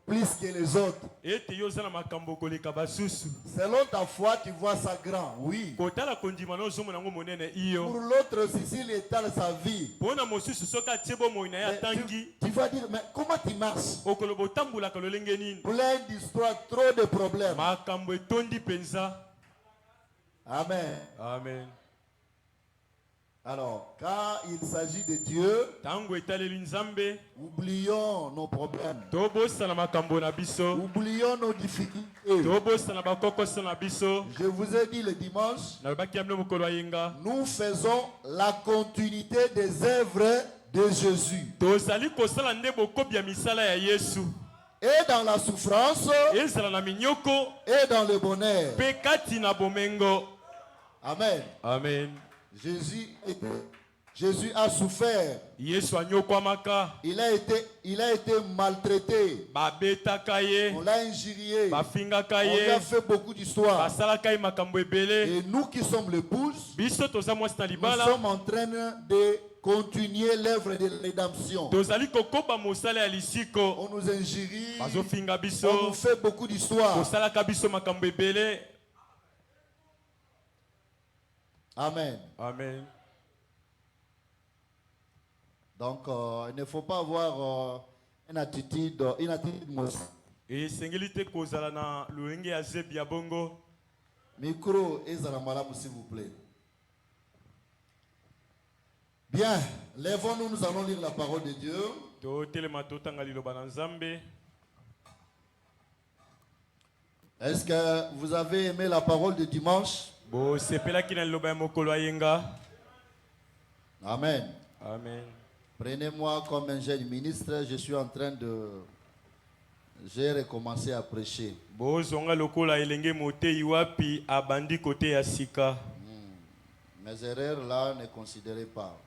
plus que les autres. Selon ta foi, tu vois ça grand, oui. Pour l'autre aussi, s'il étale sa vie, tu vas dire, mais comment tu marches? Plein d'histoires, trop de problèmes. Amen. Amen. Alors, quand il s'agit de Dieu, oublions nos problèmes. Oublions nos difficultés. Je vous ai dit le dimanche, nous faisons la continuité des œuvres de Jésus. Et dans la souffrance, et dans le bonheur. Amen. Amen. Jésus a souffert. Il a été maltraité. On l'a injurié. On lui a fait beaucoup d'histoires. Et nous qui sommes l'épouse, nous sommes en train de continuer l'œuvre de rédemption. On nous injurie. On nous fait beaucoup d'histoires. Amen. Amen. Donc, il ne faut pas avoir une attitude mauvaise. Micro et Zaramalamu, s'il vous plaît. Bien, lèvons-nous, nous allons lire la parole de Dieu. Est-ce que vous avez aimé la parole de dimanche? Amen. Amen. Prenez-moi comme un jeune ministre, je suis en train de... J'ai recommencé à prêcher. Mes erreurs là, ne considérez pas.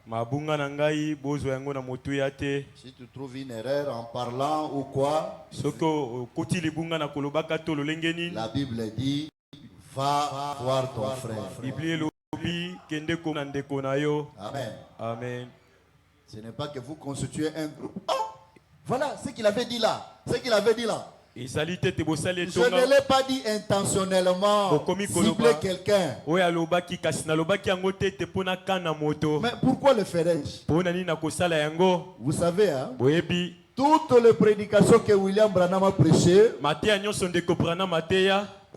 Si tu trouves une erreur en parlant ou quoi, la Bible dit, va voir ton frère. Amen. Amen. Ce n'est pas que vous constituez un groupe. Oh, voilà ce qu'il avait dit là. Ce qu'il avait dit là. Je ne l'ai pas dit intentionnellement cibler quelqu'un. Mais pourquoi le ferais-je? Vous savez, hein? Toutes les prédications que William Branham a prêchées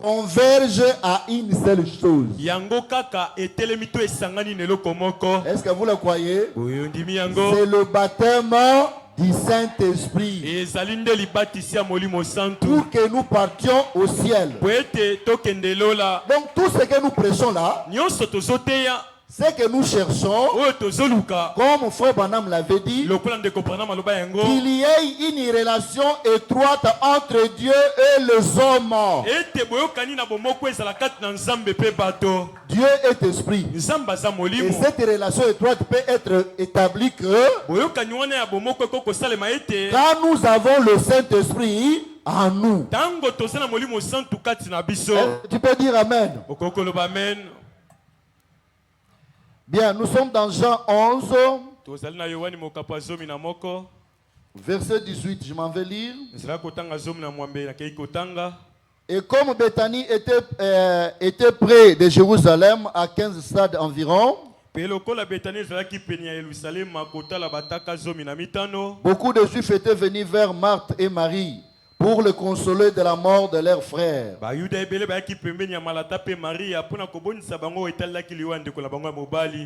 converge à une seule chose. Est-ce que vous le croyez? C'est le baptême du Saint-Esprit pour que nous partions au ciel. Donc tout ce que nous prêchons là, ce que nous cherchons, comme frère Branham l'avait dit, qu'il y ait une relation étroite entre Dieu et les hommes. Dieu est esprit. Et cette relation étroite peut être établie que quand nous avons le Saint-Esprit en nous. Tu peux dire Amen. Bien, nous sommes dans Jean 11, verset 18, je m'en vais lire. Et comme Bethanie était près de Jérusalem, à 15 stades environ, beaucoup de Juifs étaient venus vers Marthe et Marie pour le consoler de la mort de leur frère.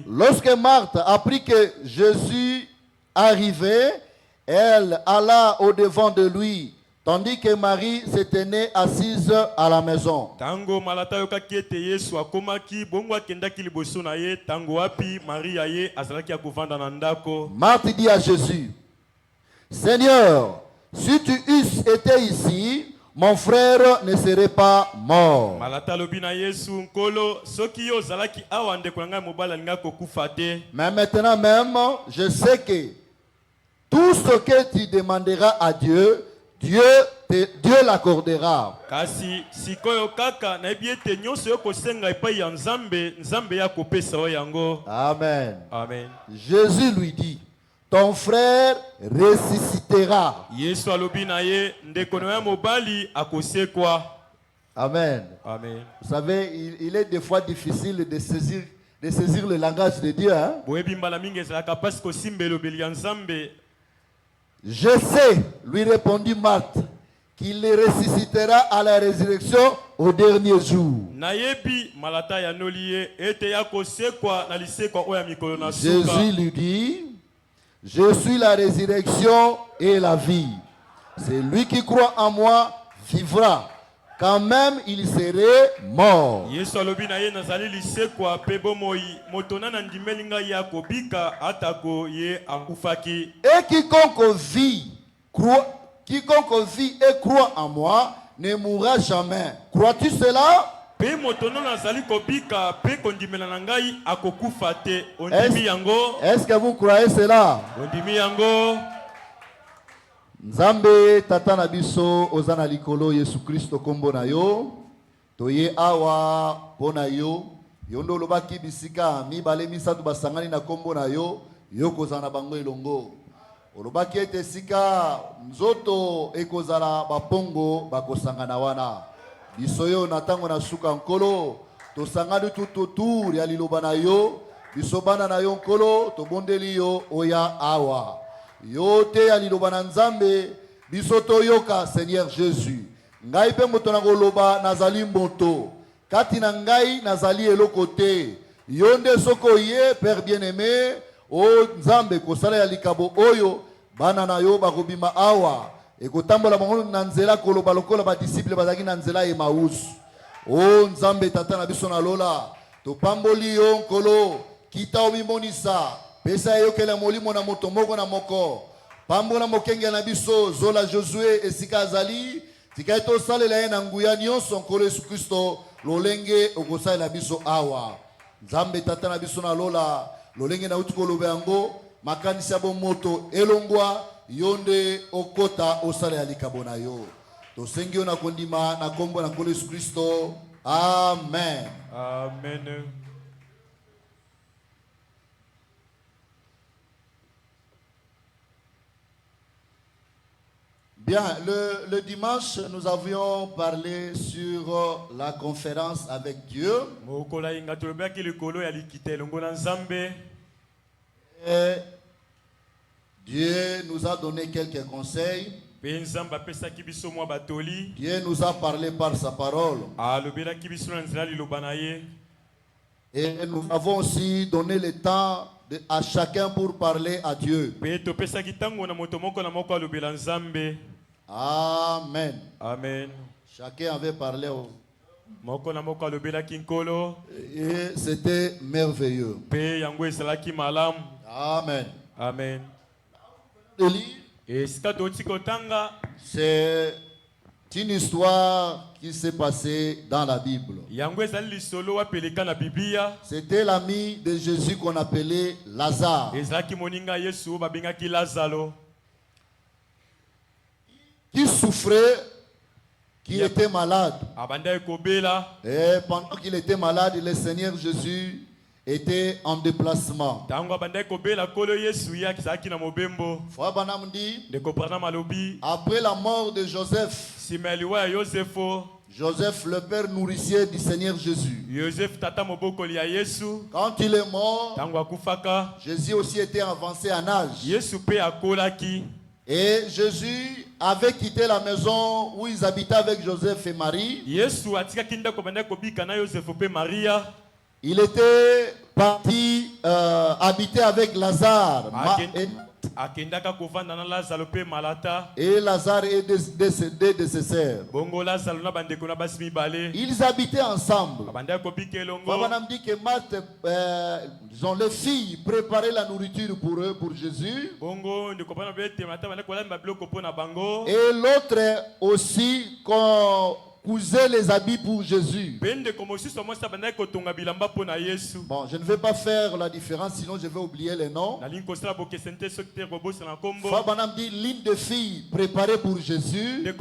Lorsque Marthe apprit que Jésus arrivait, elle alla au-devant de lui, tandis que Marie se tenait assise à la maison. Marthe dit à Jésus, Seigneur, si tu eusses été ici, mon frère ne serait pas mort. Mais maintenant même, je sais que tout ce que tu demanderas à Dieu, Dieu l'accordera. Amen. Amen. Jésus lui dit, ton frère ressuscitera. Amen. Amen. Vous savez, il est des fois difficile de saisir le langage de Dieu. Hein? Je sais, lui répondit Marthe, qu'il les ressuscitera à la résurrection au dernier jour. Jésus lui dit, je suis la résurrection et la vie. C'est lui qui croit en moi vivra, quand même il serait mort. Et quiconque vit et croit en moi ne mourra jamais. Crois-tu cela? Est-ce que vous croyez cela? Nzambe tata na biso ozana likolo Yesu Kristo kombo na yo toye awa pona yo yondo lobaki bisika mibale misatu basangani na kombo na yo yokozana bango elongo olobaki ete sika nzoto ekozala bapongo bakosangana wana biso yo na tango na suka nkolo tosangani tututur ya liloba na yo biso bana na yo nkolo tobondeli yo oya awa yote ya liloba na nzambe biso toyoka Seigneur Jésus ngai pe moto na koloba nazali moto kati na ngai nazali eloko te yonde soko ye Père bien-aimé o nzambe kosala ya likabo oyo bana na yo bakobima awa ekotambola bango na nzela koloba lokola ba disciple bazaki na nzela Emmaüs o nzambe tata na biso na lola topamboli yo nkolo kita omimonisa pesa yo kele molimo na moto moko na moko pambola mokenge na biso zola Josué esika azali tika eto salela ye na nguya nyonso nkolo Yesu Kristo lolenge okosalela biso awa nzambe tata na biso na lola lolenge na uti koloba yango makanisi ya bomoto elongwa yonde okota osala ya likabo na yo tosengi yo na kondima na kombo na nkolo Yesu Kristo amen. Amen. Bien, le dimanche, nous avions parlé sur la conférence avec Dieu. Et Dieu nous a donné quelques conseils. Dieu nous a parlé par sa parole. Et nous avons aussi donné le temps à chacun pour parler à Dieu. Amen. Amen. Chacun avait parlé au... Et c'était merveilleux. Amen. Amen. C'est une histoire qui s'est passée dans la Bible. C'était l'ami de Jésus qu'on appelait Lazare. Qui souffrait, qui était malade. Et pendant qu'il était malade, le Seigneur Jésus était en déplacement. Après la mort de Joseph, Joseph, le père nourricier du Seigneur Jésus, quand il est mort, Jésus aussi était avancé en âge. Et Jésus avait quitté la maison où ils habitaient avec Joseph et Marie. Il était parti habiter avec Lazare. Et Lazare est décédé de ses sœurs. Ils habitaient ensemble. On dit que Marthe, les filles préparaient la nourriture pour eux, pour Jésus. Et l'autre aussi couser les habits pour Jésus. Bon, je ne vais pas faire la différence, sinon je vais oublier les noms. Fabanam dit l'une des filles préparée pour Jésus. Et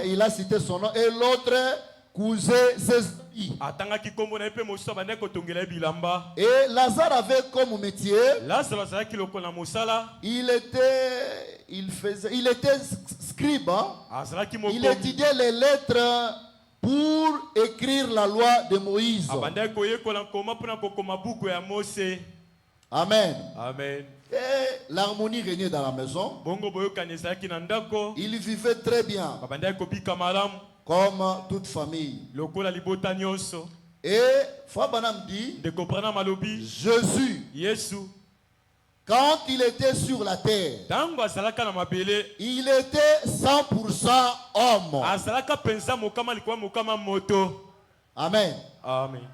il a cité son nom. Et l'autre couser ses habits. Et Lazare avait comme métier, il était scribe, hein? Il étudiait les lettres pour écrire la loi de Moïse. Amen. Amen. Et l'harmonie régnait dans la maison. Il vivait très bien, comme toute famille. Et Fabanam dit, Jésus, quand il était sur la terre, il était 100% homme. Amen. Amen.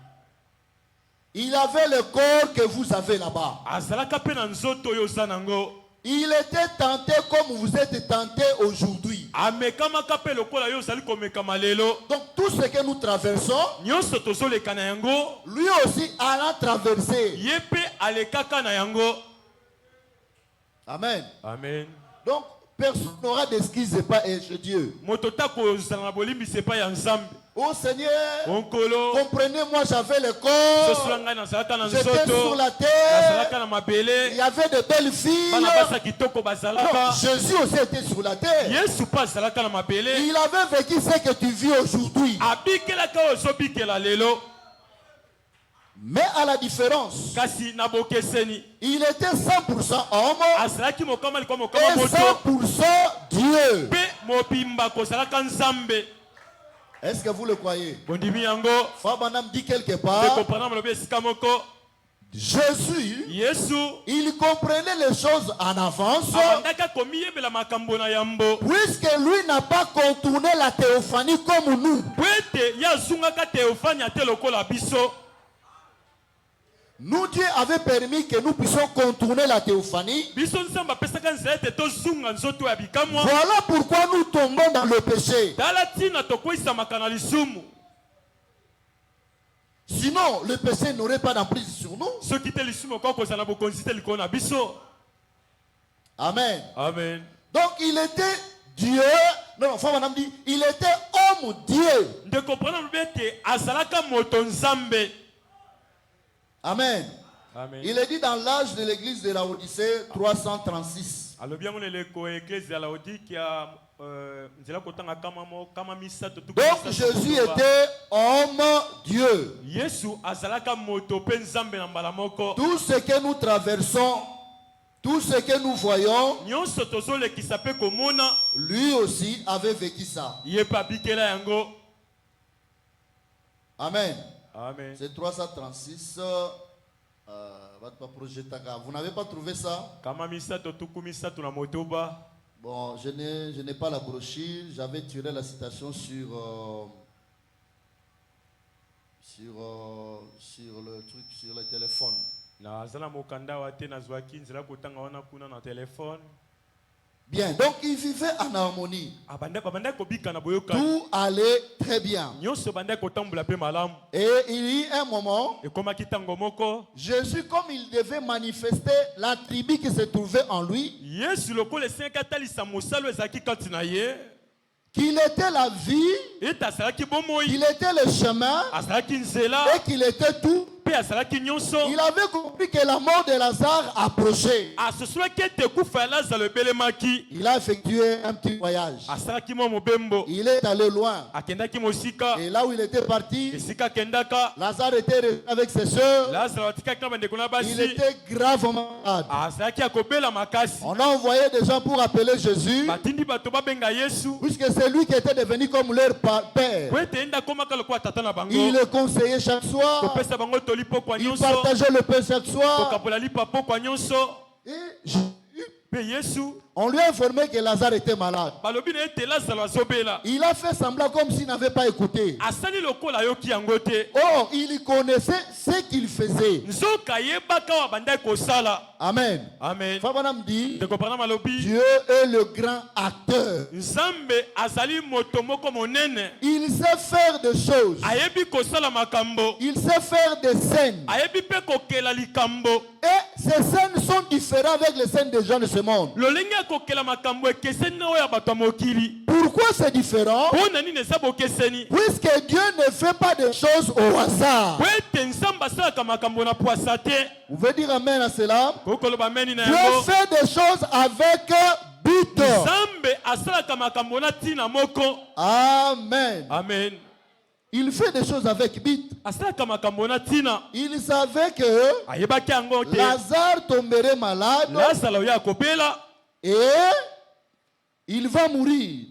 Il avait le corps que vous avez là-bas. Il était tenté comme vous êtes tenté aujourd'hui. Donc tout ce que nous traversons, lui aussi a traversé. Amen. Amen. Donc personne n'aura d'excuses chez Dieu. Oh Seigneur, comprenez-moi, j'avais le corps, j'étais sur la terre, il y avait de belles filles. Non, Jésus aussi était sur la terre. Il avait vécu ce que tu vis aujourd'hui. Mais à la différence, il était 100% homme et 100% Dieu. Est-ce que vous le croyez? Fabanam dit quelque part, Jésus, il comprenait les choses en avance, puisque lui n'a pas contourné la théophanie comme nous. Nous, Dieu avait permis que nous puissions contourner la théophanie. Voilà pourquoi nous tombons dans le péché. Sinon, le péché n'aurait pas d'emprise sur nous. Amen. Amen. Donc, il était Dieu. Non, Fabanam dit, il était homme Dieu. Amen. Amen. Il est dit dans l'âge de l'église de la Odyssée 336. Donc Jésus était homme Dieu. Tout ce que nous traversons, tout ce que nous voyons, lui aussi avait vécu ça. Amen. Amen. C'est 336. Vous n'avez pas trouvé ça? Bon, je n'ai pas la brochure. J'avais tiré la citation sur le truc, sur le téléphone. Bien, donc il vivait en harmonie. Tout allait très bien. Et il y a un moment, Jésus, comme il devait manifester l'attribut qui se trouvait en lui, qu'il était la vie, qu'il était le chemin, et qu'il était tout. Il avait compris que la mort de Lazare approchait. Il a effectué un petit voyage. Il est allé loin. Et là où il était parti, Lazare était resté avec ses soeurs. Il était gravement malade. On a envoyé des gens pour appeler Jésus, puisque c'est lui qui était devenu comme leur père. Il le conseillait chaque soir. Il partageait le pain chaque soir. Et on lui a informé que Lazare était malade. Il a fait semblant comme s'il n'avait pas écouté. Or, il connaissait ce qu'il faisait. Amen. Amen. Fabanam dit, Dieu est le grand acteur. Il sait faire des choses. Il sait faire des scènes. Et ces scènes sont différentes avec les scènes des gens de ce monde. Pourquoi? Pourquoi c'est différent? Puisque Dieu ne fait pas des choses au hasard. Vous pouvez dire amen à cela? Dieu fait des choses avec but. Amen. Amen. Il fait des choses avec but. Il savait que Lazare tomberait malade et il va mourir.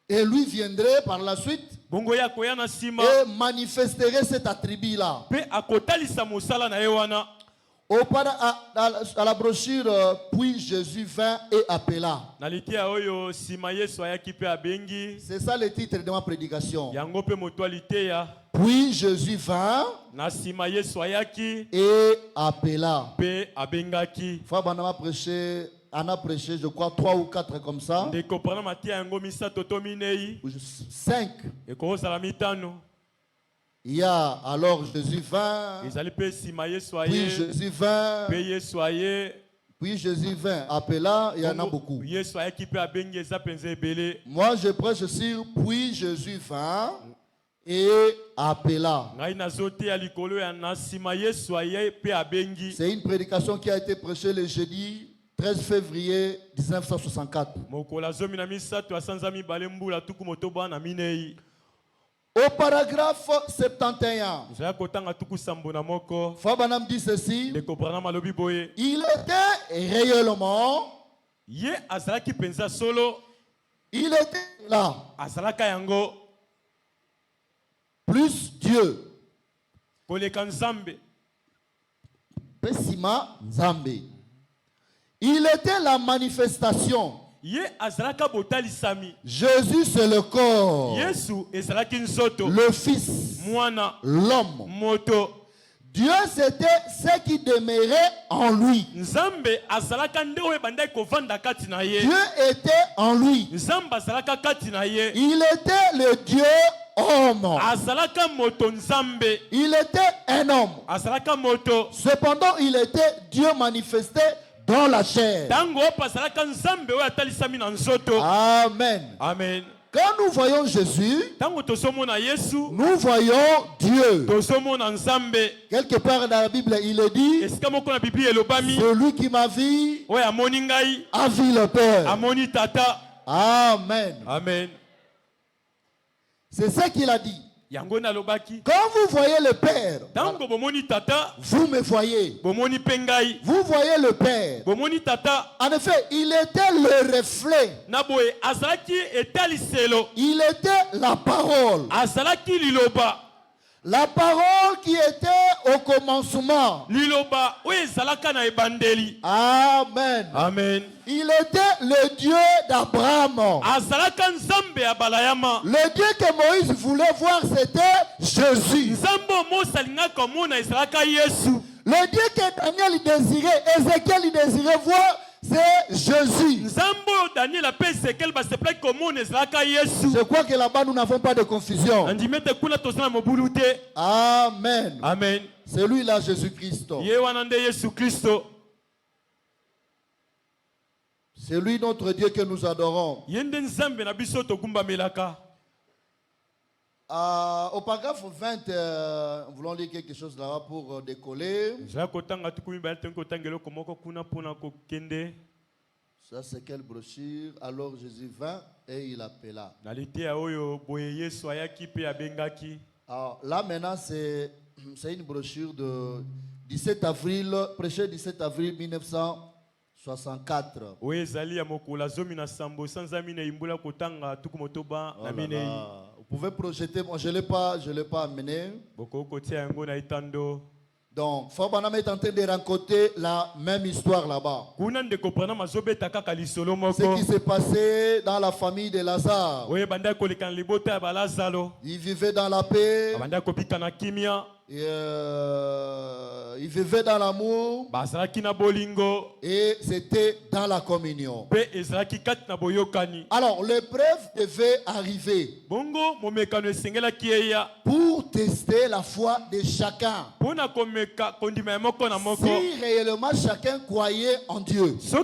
Et lui viendrait par la suite et manifesterait cet attribut-là. À la brochure, puis Jésus vint et appela. C'est ça le titre de ma prédication. Puis Jésus vint et appela. On a prêché, je crois, 3 ou 4 comme ça. 5. Il y a alors Jésus vint, puis Jésus vint, puis Jésus vint, appela, il y en a beaucoup. Moi je prêche sur puis Jésus vint et appela. C'est une prédication qui a été prêchée le jeudi 13 février 1964. Au paragraphe 71, Fabanam dit ceci: il était réellement, il était là, plus Dieu. Pesima Nzambe. Il était la manifestation. Jésus c'est le corps, le Fils, l'homme. Dieu c'était ce qui demeurait en lui. Dieu était en lui. Il était le Dieu homme. Il était un homme. Cependant il était Dieu manifesté dans la chair. Amen. Amen. Quand nous voyons Jésus, nous voyons Dieu. Quelque part dans la Bible, il est dit: celui qui m'a vu a vu le Père. Amen. Amen. C'est ce qu'il a dit. Quand vous voyez le Père, vous me voyez. Vous voyez le Père. En effet, il était le reflet. Il était la parole. La parole qui était au commencement. Amen. Amen. Il était le Dieu d'Abraham. Le Dieu que Moïse voulait voir, c'était Jésus. Le Dieu que Daniel désirait, Ézéchiel désirait voir, c'est Jésus. Je crois que là-bas nous n'avons pas de confusion. Amen. Amen. C'est lui là, Jésus-Christ. C'est lui notre Dieu que nous adorons. Au paragraphe 20, nous voulons lire quelque chose là pour décoller. Ça c'est quelle brochure? Alors Jésus vint et il appela. Alors là maintenant c'est une brochure de 17 avril, prêché 17 avril 1964. Vous pouvez projeter, moi je l'ai pas amené. Donc, Fabanam est en train de raconter la même histoire là-bas. Ce qui s'est passé dans la famille de Lazare. Il vivait dans la paix. Il vivait dans l'amour et c'était dans la communion. Alors l'épreuve devait arriver pour tester la foi de chacun. Si réellement chacun croyait en Dieu. Si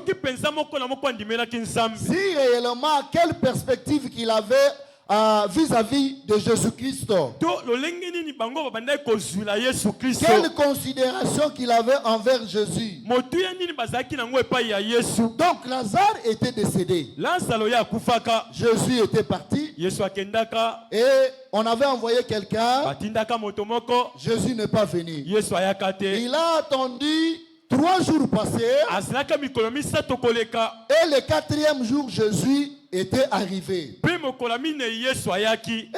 réellement quelle perspective qu'il avait vis-à-vis de Jésus-Christ. Quelle considération qu'il avait envers Jésus. Donc Lazare était décédé. Jésus était parti. Et on avait envoyé quelqu'un. Jésus n'est pas venu. Il a attendu 3 jours passés. Et le 4e jour, Jésus était arrivé. Et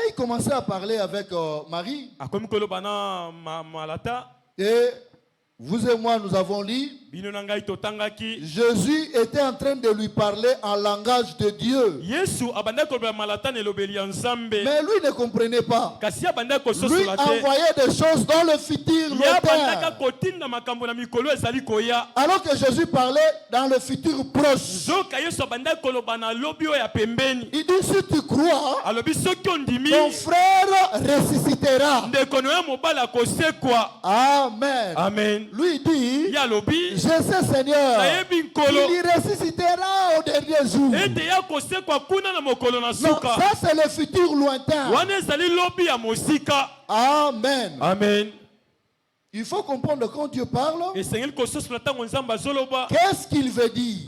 il commençait à parler avec Marie. Et vous et moi, nous avons lu. Jésus était en train de lui parler en langage de Dieu. Mais lui ne comprenait pas. Lui envoyait des choses dans le futur lointain. Alors que Jésus parlait dans le futur proche. Il dit, si tu crois, ton frère ressuscitera. Amen. Amen. Lui dit, je sais Seigneur, il ressuscitera au dernier jour. Non, ça c'est le futur lointain. Amen. Amen. Il faut comprendre quand Dieu parle, qu'est-ce qu'il veut dire.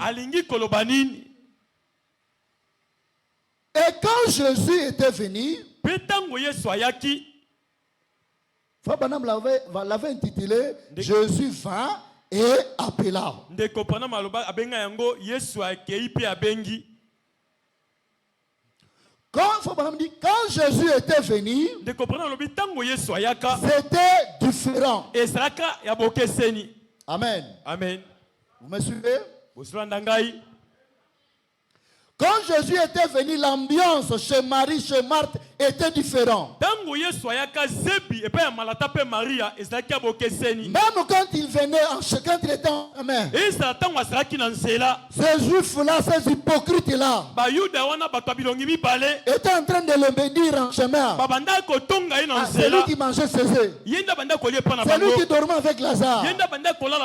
Et quand Jésus était venu, Frère Branham l'avait intitulé Jésus vint et appela. Quand Frère Branham dit quand Jésus était venu, c'était différent. Amen. Amen. Vous me suivez? Quand Jésus était venu, l'ambiance chez Marie, chez Marthe était différente. Même quand il venait, quand il était en chemin, ces juifs-là, ces hypocrites-là, étaient en train de le bénir en chemin. C'est lui qui mangeait ses œufs. C'est lui qui dormait avec Lazare.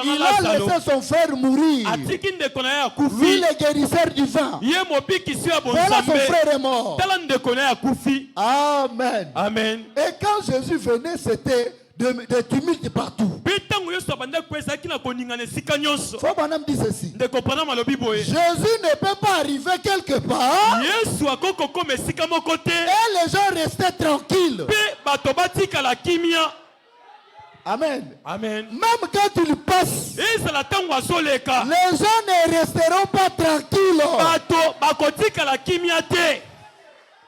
Il a laissé son frère mourir. Lui, le guérisseur du vin. Voilà, son frère est mort. Amen. Amen. Et quand Jésus venait, c'était des tumultes partout. Faut Branham dit ceci. Jésus ne peut pas arriver quelque part. Et les gens restaient tranquilles. Amen. Amen. Même quand il passe, les gens ne resteront pas tranquilles.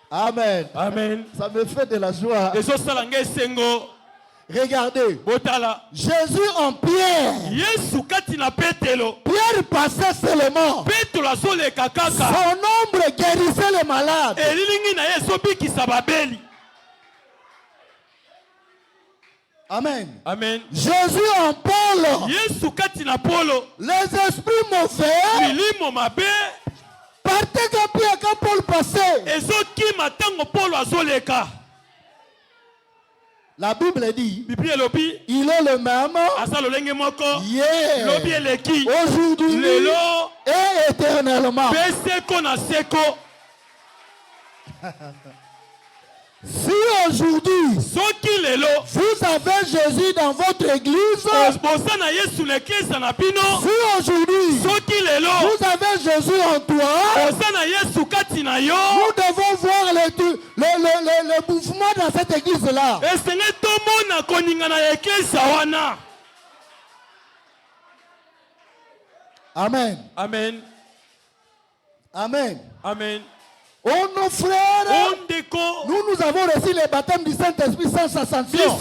Amen. Amen. Ça me fait de la joie. Regardez. Jésus en Pierre. Pierre passait seulement. Son ombre guérissait les malades. Amen. Amen. Jésus en Paul. Les esprits mauvais partaient quand Paul passait. La Bible dit, il est le même hier, aujourd'hui et éternellement. Si aujourd'hui vous avez Jésus dans votre église, si aujourd'hui vous avez Jésus en toi, nous devons voir le mouvement dans cette église-là. Amen. Amen. Amen. Amen. Oh nos frères, nous avons reçu le baptême du Saint-Esprit sans sa sanction.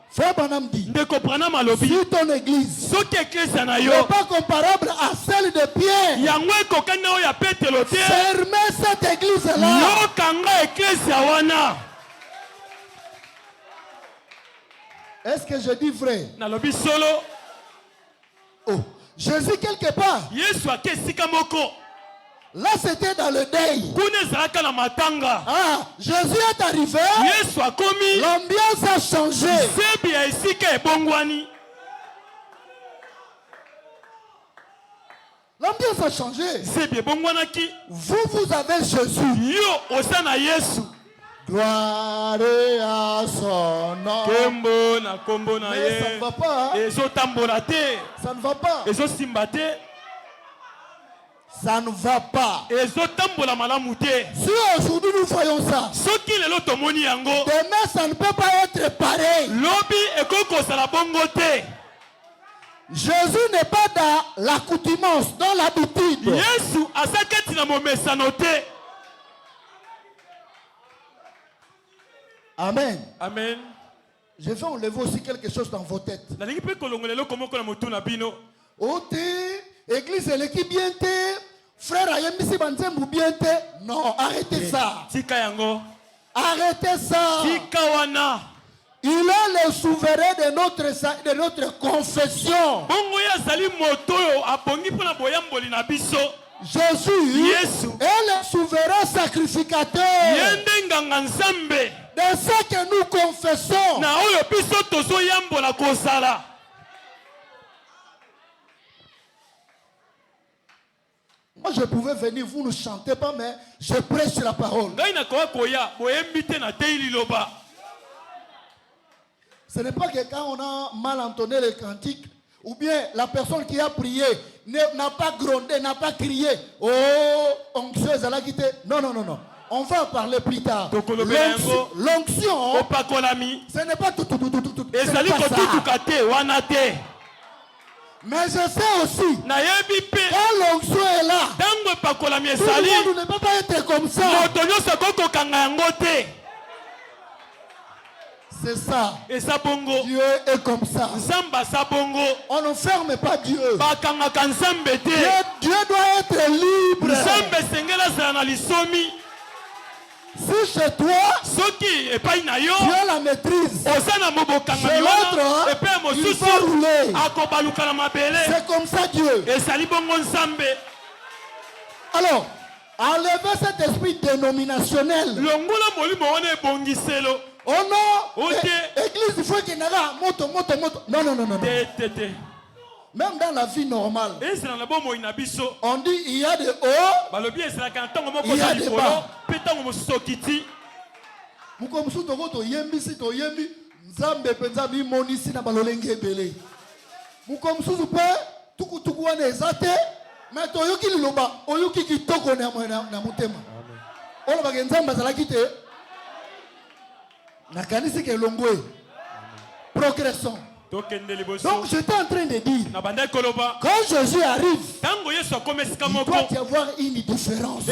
Frère Branham dit, si ton église n'est pas comparable à celle de Pierre, fermez cette église-là. Est-ce que je dis vrai? Oh, Jésus quelque part. Là, c'était dans le deuil. Ah, Jésus est arrivé. L'ambiance a changé. L'ambiance a changé. Vous avez Jésus. Gloire à son nom. Mais ça ne va pas. Ça ne va pas. Ça ne va pas. Si aujourd'hui nous voyons ça, demain ça ne peut pas être pareil. Jésus n'est pas dans l'accoutumance, dans l'habitude. Amen. Amen. Je vais enlever aussi quelque chose dans vos têtes. Église, elle est qui bien t'es. Frère, ayemisi banzembu bien t'es. Non, arrêtez ça. Arrêtez ça. Il est le souverain de notre confession. Jésus est le souverain sacrificateur de ce que nous confessons. Moi je pouvais venir, vous ne chantez pas, mais je prêche la parole. Ce n'est pas que quand on a mal entonné les cantiques, ou bien la personne qui a prié n'a pas grondé, n'a pas crié. Oh, onctueuse, elle a quitté. Non, non, non, non. On va en parler plus tard. L'onction, ce n'est pas tout. Ce n'est pas ça. Mais je sais aussi, quand l'onction est là, tout le monde ne peut pas être comme ça. C'est ça. Dieu est comme ça. On ne ferme pas Dieu. Dieu doit être libre. Si chez toi, tu as la maîtrise, chez l'autre, il faut rouler. C'est comme ça Dieu. Alors, enlevez cet esprit dénominationnel. Oh non, église, il faut qu'il y ait moto. Non. Même dans la vie normale, on dit il y a des hauts, il y a des bas. Progressons. Donc j'étais en train de dire, quand Jésus arrive, il doit y avoir une différence.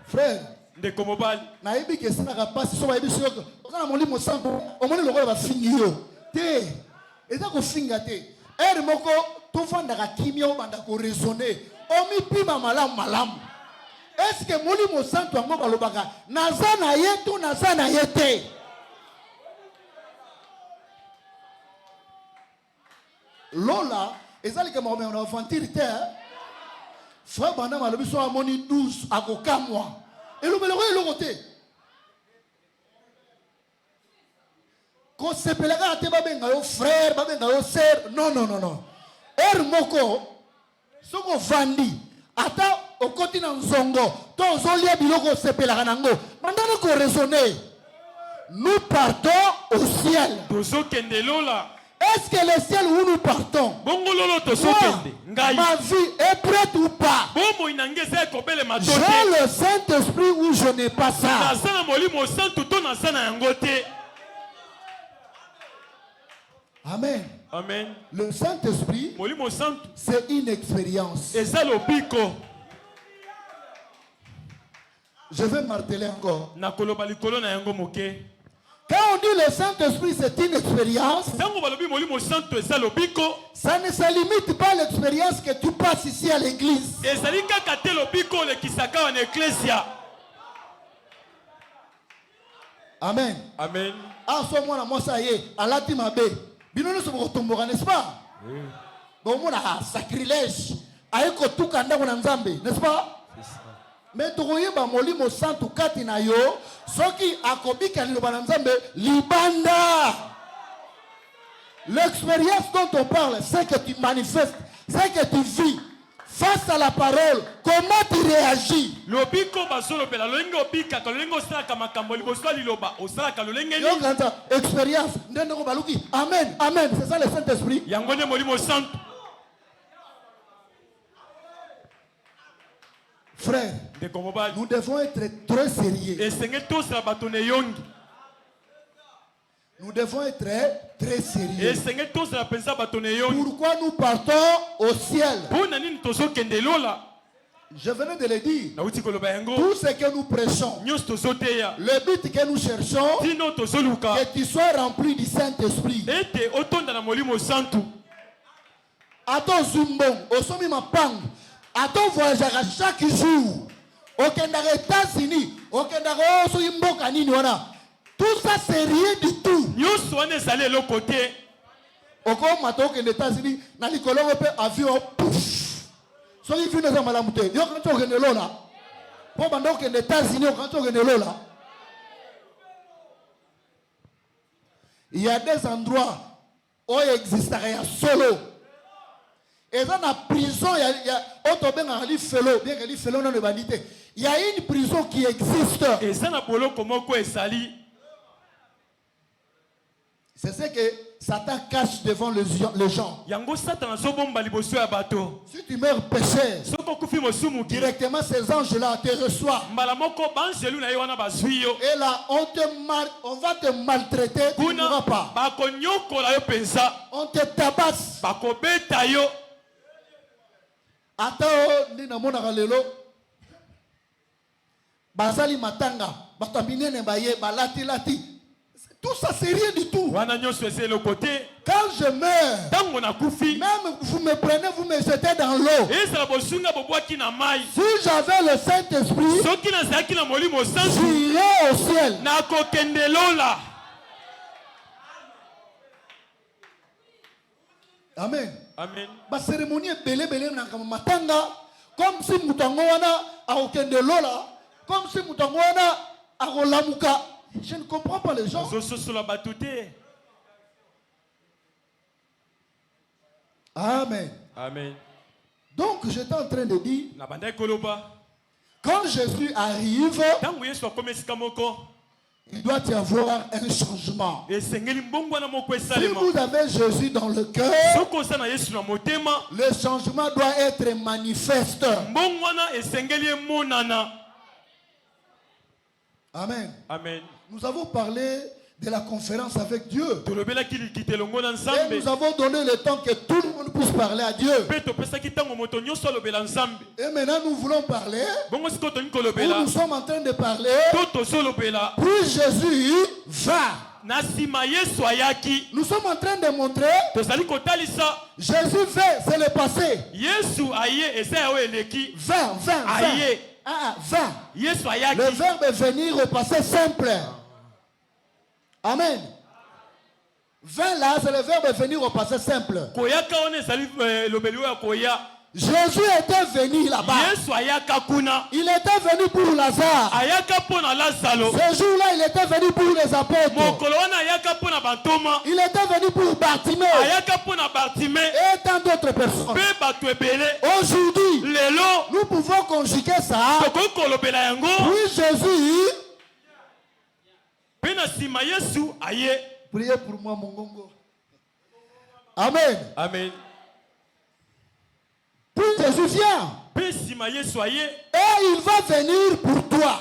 Frère, naïbi que ça n'a pas si on va dire que on a mon sang on m'a le roi va finir te et ça ko fingate er moko to fanda ka kimio banda ko raisonner o mi pima malam est-ce que moli mo santo ngo balobaka nazana yetu nazana yete Lola ezali ke mo on aventure terre frère banda malobi so amoni 12 akokamwa et le belero est le côté quand c'est pelaga te babenga yo frère babenga yo sœur non moko soko vandi ata okoti na nzongo to ozolia biloko sepelaka nango bandana ko raisonner nous partons au ciel est-ce que le ciel où nous partons ma vie est prête ou pas j'ai le Saint-Esprit ou je n'ai pas ça Amen. Le Saint-Esprit c'est une expérience. Je vais marteler encore. Quand on dit le Saint-Esprit c'est une expérience, ça ne se limite pas à l'expérience que tu passes ici à l'église. Amen. Ah, ce moment-là, moi ça y est, à la Timabe, binono se retombe, n'est-ce pas? Bon, on a sacrilège. Aiko tukanda ko nzambe, n'est-ce pas? Mais tokoyeba molimo santu kati na yo, soki akobika liloba na nzambe libanda. L'expérience dont on parle, c'est que tu manifestes, c'est que tu vis face à la parole. Comment tu réagis? Expérience. Amen, amen. C'est ça le Saint-Esprit. Frère, nous devons être très sérieux. Nous devons être très sérieux. Pourquoi nous partons au ciel? Je venais de le dire. Tout ce que nous prêchons, le but que nous cherchons, que tu sois rempli du Saint-Esprit. Attends Zumbon, Osomi Mapang, attends voyager à chaque jour. Okendare États-Unis, Okendare Osoyimbo Kanini wana. Tout ça c'est rien du tout. Nous sommes allés de l'autre côté. Au matin aux États-Unis, dans les colons avion pouf. Soyez venus à Malamouté. Yo quand on est là. Pour pendant que les États-Unis quand on est là. Il y a des endroits où il existerait solo. Et dans la prison, il y a autre bien que les félo, bien que les félo non le bandité. Il y a une prison qui existe. Et ça n'a pas le comment quoi sali. C'est ce que Satan cache devant les gens. Si tu meurs péché, directement ces anges-là te reçoivent. Et là, on va te maltraiter, tu ne mourras pas. On te tabasse. Attends, ni na mona lelo. Basali matanga, batamine ne baye, balati lati. Tout ça, c'est rien du tout. Quand je meurs, même vous me prenez, vous me jetez dans l'eau. Si j'avais le Saint-Esprit, j'irais au ciel. Amen. Amen. La cérémonie est belle, comme si Moutangoana a aucun de l'eau là, comme si Moutangoana a Rolamuka. Je ne comprends pas les gens. Amen. Amen. Donc j'étais en train de dire, quand Jésus arrive, il doit y avoir un changement. Si vous avez Jésus dans le cœur, le changement doit être manifeste. Amen. Amen. Nous avons parlé de la conférence avec Dieu. Et nous avons donné le temps que tout le monde puisse parler à Dieu. Et maintenant nous voulons parler. Nous sommes en train de parler. Puis Jésus va. Nous sommes en train de montrer. Jésus fait, c'est le passé. 20. Le verbe venir au passé simple. Amen. 20 là, c'est le verbe venir au passé simple. Jésus était venu là-bas. Il était venu pour Lazare. Ce jour-là, il était venu pour les apôtres. Il était venu pour Bartimée. Et tant d'autres personnes. Aujourd'hui, nous pouvons conjuguer ça. Oui, Jésus. Priez pour moi, mon gongo. Amen. Amen. Puis Jésus vient. Et il va venir pour toi.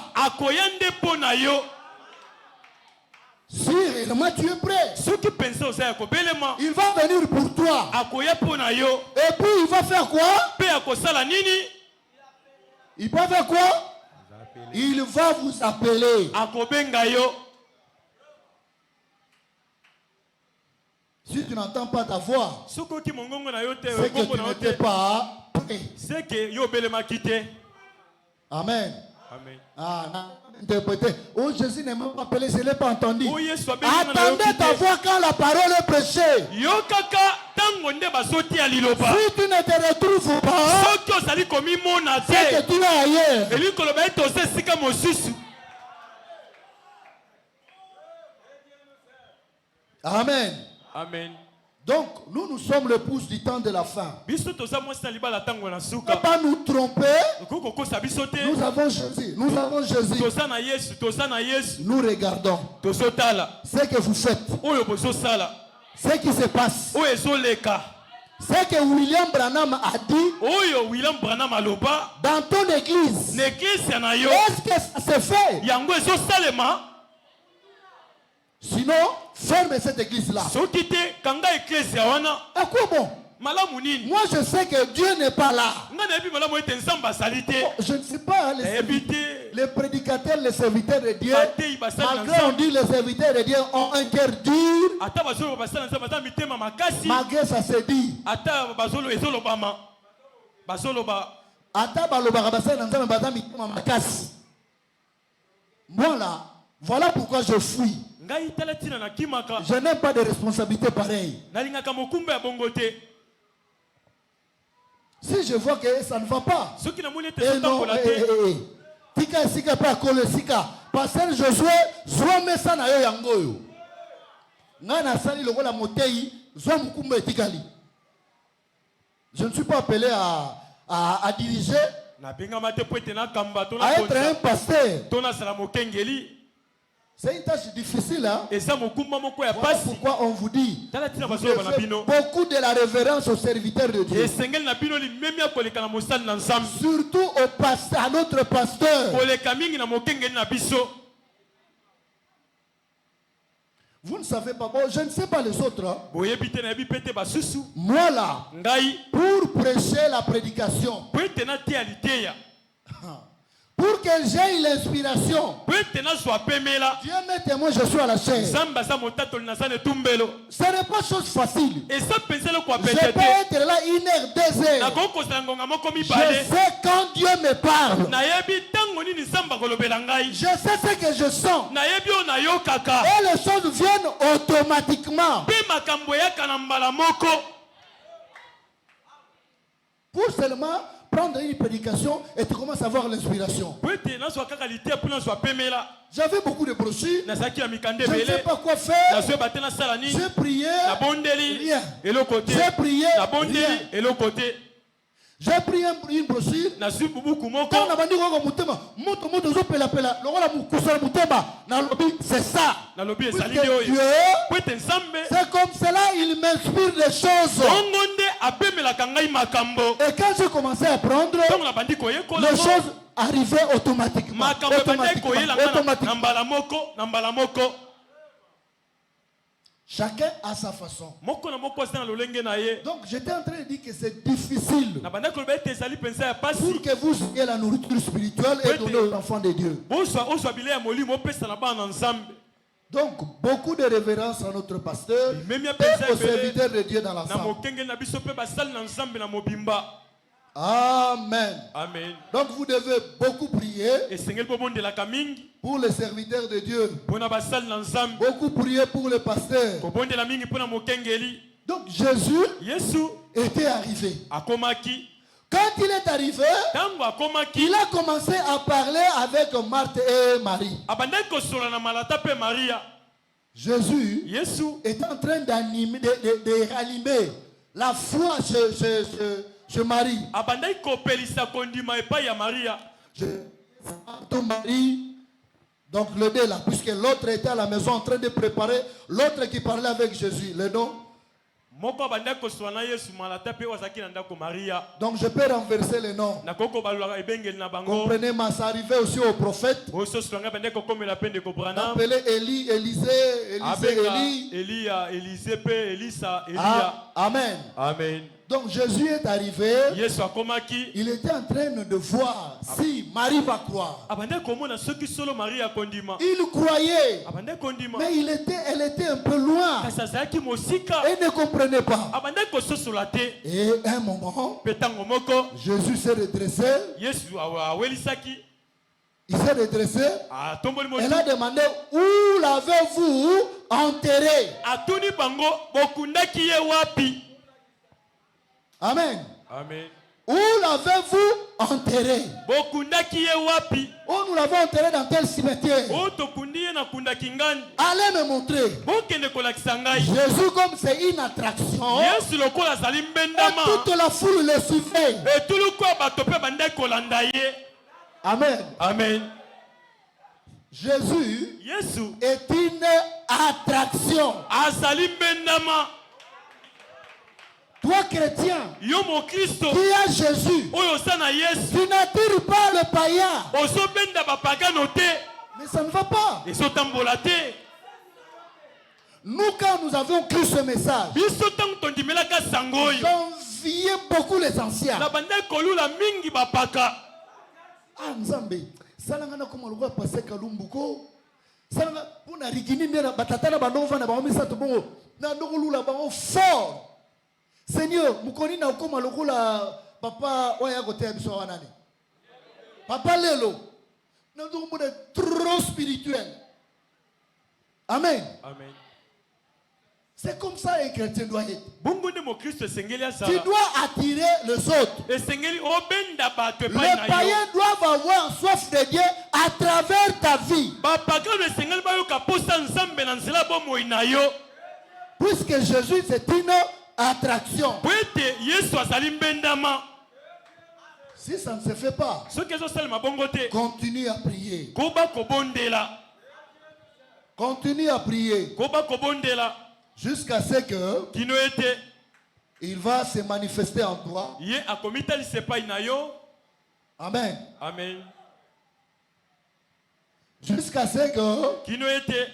Si réellement tu es prêt, il va venir pour toi. Et puis il va faire quoi? Il va faire quoi? Il va vous appeler. Si tu n'entends pas ta voix, c'est que tu n'étais pas prêt. Amen. Amen. Interprété. Oh, Jésus n'est même pas appelé, je ne l'ai pas entendu. Attendez ta voix quand la parole est prêchée. Si tu ne te retrouves pas, c'est que tu es ailleurs. Amen. Amen. Donc, nous sommes l'épouse du temps de la fin. Ne pas nous tromper. Nous avons Jésus. Nous avons Jésus. Nous regardons ce que vous faites. Ce qui se passe. Ce que William Branham a dit dans ton église. Est-ce que ça se fait? Sinon, ferme cette église-là. À quoi bon? Moi, je sais que Dieu n'est pas là. Je ne sais pas. Les prédicateurs, les serviteurs de Dieu, malgré on dit les serviteurs de Dieu ont un cœur dur, malgré ça se dit. Moi là, voilà pourquoi je fuis. Je n'ai pas de responsabilité pareille. Si je vois que ça ne va pas, Pasteur Josué, je ne suis pas appelé à diriger, à être un pasteur. C'est une tâche difficile. Hein? Voilà pourquoi on vous dit beaucoup de la révérence aux serviteurs de Dieu. Surtout à notre pasteur. Vous ne savez pas, bon, je ne sais pas les autres. Hein? Moi là, pour prêcher la prédication, pour que j'aie l'inspiration, Dieu m'est témoin, je suis à la chair. Ce n'est pas chose facile. Je peux être là 1 heure, 2 heures. Je sais quand Dieu me parle. Je sais ce que je sens. Et les choses viennent automatiquement. Pour seulement prendre une prédication et tu commences à avoir l'inspiration. J'avais beaucoup de brochures. Je ne sais pas quoi faire. J'ai prié. Rien. J'ai prié. Rien. J'ai pris une brochure. C'est ça. C'est comme cela, il m'inspire des choses. Et quand j'ai commencé à prendre, les choses arrivaient automatiquement. Chacun a sa façon. Donc j'étais en train de dire que c'est difficile pour que vous ayez la nourriture spirituelle et donner aux enfants de Dieu. Donc beaucoup de révérence à notre pasteur et aux serviteurs de Dieu dans l'ensemble. Amen. Amen. Donc vous devez beaucoup prier pour les serviteurs de Dieu. Beaucoup prier pour les pasteurs. Donc Jésus était arrivé. Quand il est arrivé, il a commencé à parler avec Marthe et Marie. Jésus est en train d'animer, de rallumer la foi chez Marie. Ton mari, donc le dé là, puisque l'autre était à la maison en train de préparer, l'autre qui parlait avec Jésus, le nom. Donc je peux renverser les noms. Comprenez-moi, ça arrivait aussi aux prophètes. Appelez Élie, Élisée, Élie. Amen. Amen. Donc Jésus est arrivé. Il était en train de voir si Marie va croire. Il croyait. Mais elle était un peu loin. Elle ne comprenait pas. Et à un moment, Jésus s'est redressé. Il s'est redressé. Elle a demandé où l'avez-vous enterré? Amen. Amen. Où l'avez-vous enterré? Oh, nous l'avons enterré dans tel cimetière. Allez me montrer. Jésus, comme c'est une attraction, et toute la foule le suivait. Amen. Amen. Jésus est une attraction. Toi chrétien, qui as Jésus, tu n'attires pas le païen. Mais ça ne va pas. Nous, quand nous avons cru ce message, j'enviais beaucoup les anciens. Ah, Nzambe, salangana comme on va passer Kalumbuko. Salanga, pour na rigini na batata na banova na baomisa to bongo. Na ndokulu la bango fort. Seigneur, mukoni na ukoma lokula papa oya gote biso wanani. Papa lelo. Na ndoko de trop spirituel. Amen. Amen. C'est comme ça un chrétien doit être. Tu dois attirer les autres. Les païens doivent avoir soif de Dieu à travers ta vie. Puisque Jésus c'est une attraction. Si ça ne se fait pas, continue à prier. Continue à prier. Jusqu'à ce que il va se manifester en toi. Amen. Amen. Jusqu'à ce que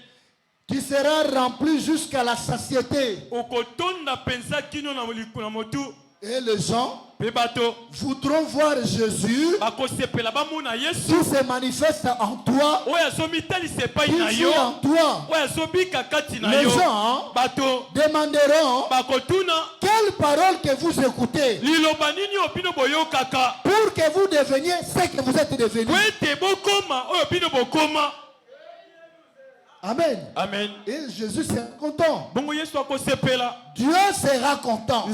tu seras rempli jusqu'à la satiété. Et les gens voudront voir Jésus qui se manifeste en toi, qui vit en toi. Les gens demanderont quelle parole que vous écoutez pour que vous deveniez ce que vous êtes devenus. Amen. Amen. Et Jésus sera content. Dieu sera content.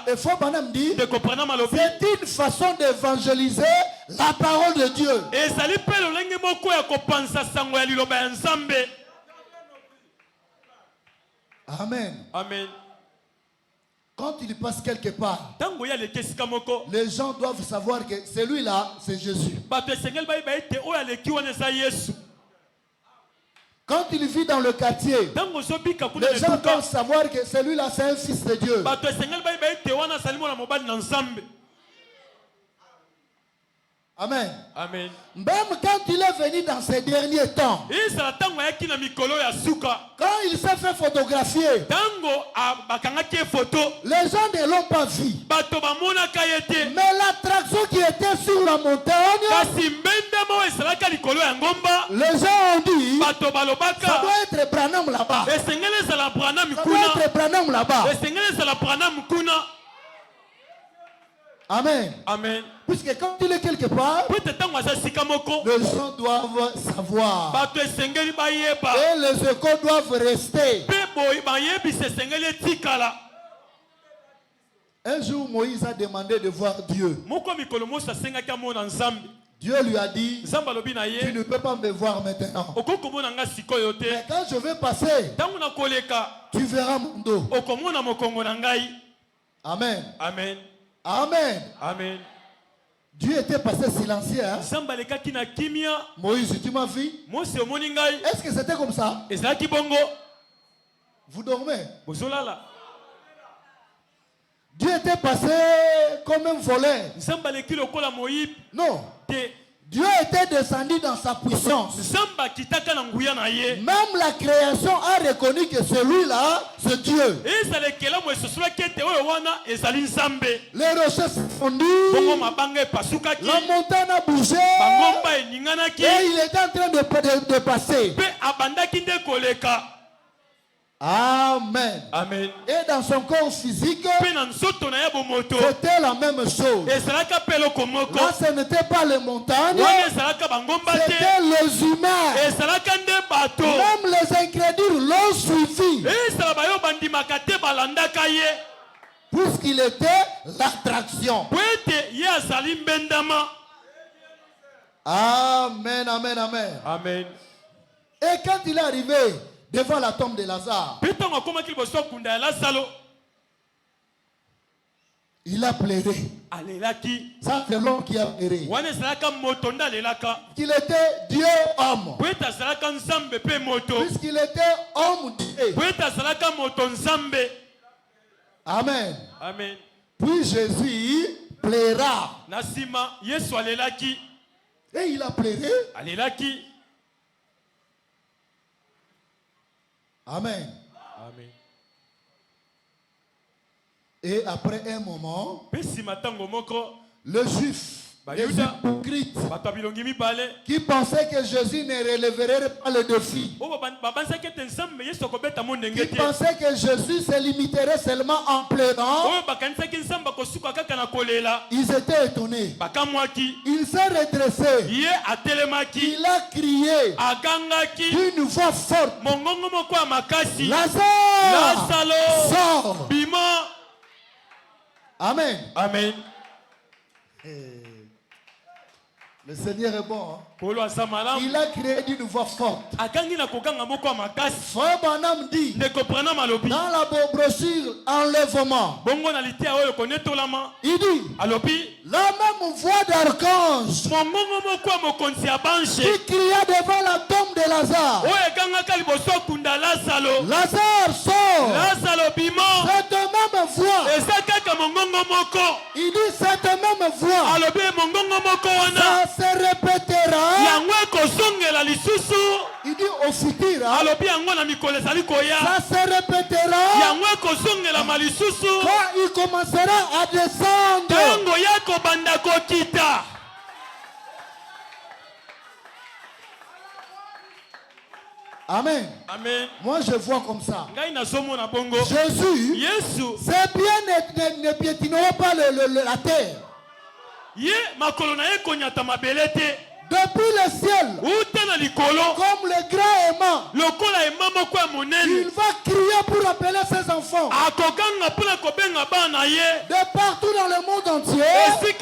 Et faut madame dit, c'est une façon d'évangéliser la parole de Dieu. Amen. Amen. Quand il passe quelque part, les gens doivent savoir que celui-là, c'est Jésus. Quand il vit dans le quartier, les gens doivent savoir que celui-là, c'est un fils de Dieu. Amen. Amen. Même quand il est venu dans ces derniers temps, quand il s'est fait photographier, les gens ne l'ont pas vu. Mais l'attraction qui était sur la montagne, les gens ont dit, ça doit être Branham là-bas. Ça doit être Branham là-bas. Amen. Amen. Puisque quand il est quelque part, les gens doivent savoir. Et les échos doivent rester. Un jour, Moïse a demandé de voir Dieu. Dieu lui a dit, tu ne peux pas me voir maintenant. Mais quand je vais passer, tu verras mon dos. Amen. Amen. Amen. Amen. Dieu était passé silencieux. Hein? Moïse, tu m'as vu? Est-ce que c'était comme ça? Vous dormez? Dieu était passé comme un voleur. Non. Dieu était descendu dans sa puissance. Même la création a reconnu que celui-là, c'est Dieu. Les rochers se fondirent. La montagne a bougé. Et il était en train de passer. Amen. Amen. Et dans son corps physique, c'était la même chose. Là, ce n'était pas les montagnes, c'était les humains. Même les incrédules l'ont suivi. Puisqu'il était l'attraction. Amen, amen, amen. Amen. Et quand il est arrivé devant la tombe de Lazare, il a pleuré. Ça, c'est l'homme qui a pleuré. Qu'il était Dieu homme. Puisqu'il était homme Dieu. Amen. Amen. Puis Jésus pleura. Et il a pleuré. Amen. Amen. Et après un moment, le juif, les hypocrites, qui pensaient que Jésus ne relèverait pas le défi, qui pensaient que Jésus se limiterait seulement en pleurant, ils étaient étonnés. Il s'est redressé. Il a crié d'une voix forte: Lazare, sors. Amen. Amen. Le Seigneur est bon. Il a crié d'une voix forte. Frère Branham dit dans la brochure Enlèvement, il dit la même voix d'archange qui cria devant la tombe de Lazare: Lazare, sort. Cette même voix, il dit cette même voix, ça se répétera. Il dit au futur, ça se répétera quand il commencera à descendre. Amen. Amen. Moi je vois comme ça. Jésus, c'est bien ne piétinera pas la terre. Depuis le ciel, comme le grand aimant, il va crier pour appeler ses enfants. De partout dans le monde entier, ces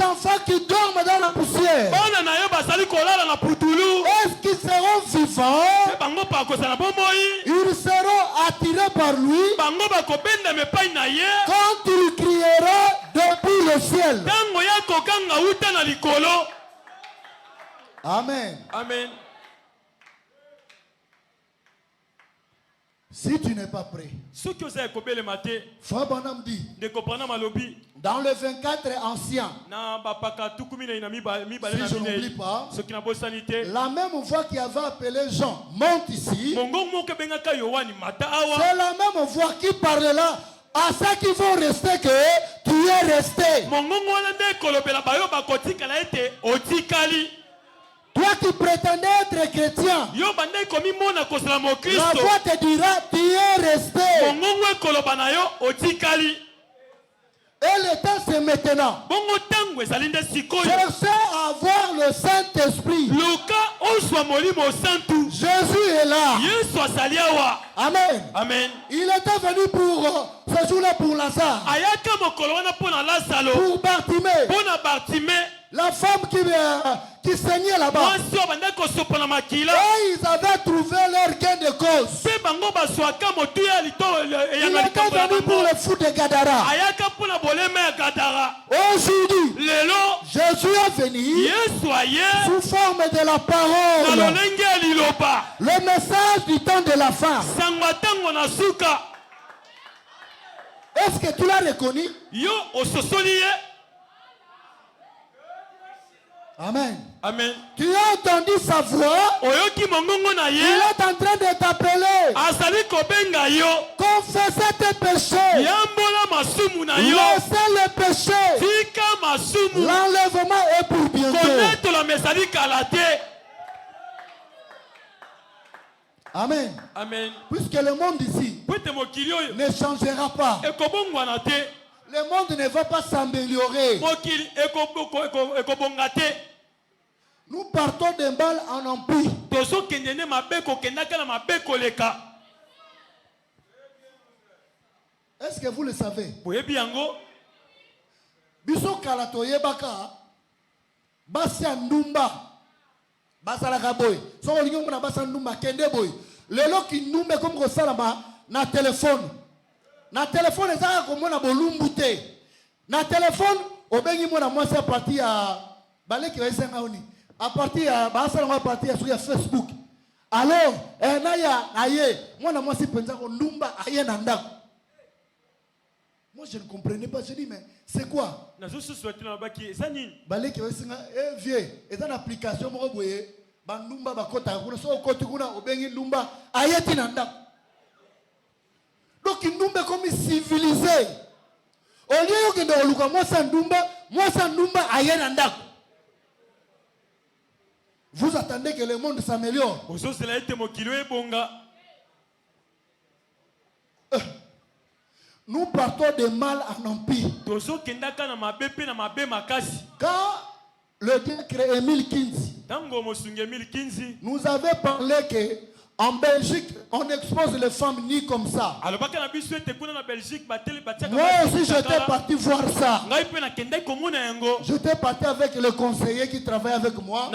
enfants qui dorment dans la poussière, est-ce qu'ils seront vivants? Ils seront attirés par lui quand il criera depuis le ciel. Amen. Amen. Si tu n'es pas prêt, Frère Branham dit dans le 24 ancien, si je n'oublie pas, la même voix qui avait appelé Jean monte ici. C'est la même voix qui parlera à ceux qui vont rester que tu es resté. Toi qui prétendais être chrétien, la voix te dira tu es resté. Et le temps c'est maintenant. Cherchez à avoir le Saint-Esprit. Jésus est là. Amen. Amen. Il était venu pour ce jour-là pour Lazare. Pour Bartimée. La femme qui saignait là-bas. Et ils avaient trouvé leur gain de cause. Il était venu pour le fou de Gadara. Aujourd'hui, Jésus est venu sous forme de la parole. Le message du temps de la fin. Est-ce que tu l'as reconnu? Amen. Amen. Tu as entendu sa voix. Il est en train de t'appeler. Confessez tes péchés. Laissez le péché. L'enlèvement est pour bientôt. Amen. Amen. Puisque le monde ici ne changera pas. Le monde ne va pas s'améliorer. Nous partons d'un bal en empire. Est-ce que vous le savez? Biso kalatoye baka basa ndumba basa la kaboy so olingo na basa ndumba kende boy lelo ki ndumbe comme ko salama na téléphone ezaka ko mona bolumbu te na téléphone obengi mona mwasi a partir ya baleki basenga oni a partir ya basa na partir ya sur Facebook alors na ya aye mona mwasi penza ko ndumba aye na ndako. Moi je ne comprenais pas, je dis mais c'est quoi? Balé qui est vieux, et dans l'application, moi je vois, bandumba bakota, kuna so koti kuna obengi ndumba ayeti nanda. Donc ndumba comme civilisé. Au lieu que de oluka moi ndumba ayenanda. Vous attendez que le monde s'améliore? Nous partons de mal en empire. Quand le diacre Émile Kinzi nous avait parlé qu'en Belgique, on expose les femmes nues comme ça. Moi aussi, j'étais parti voir ça. J'étais parti avec le conseiller qui travaille avec moi.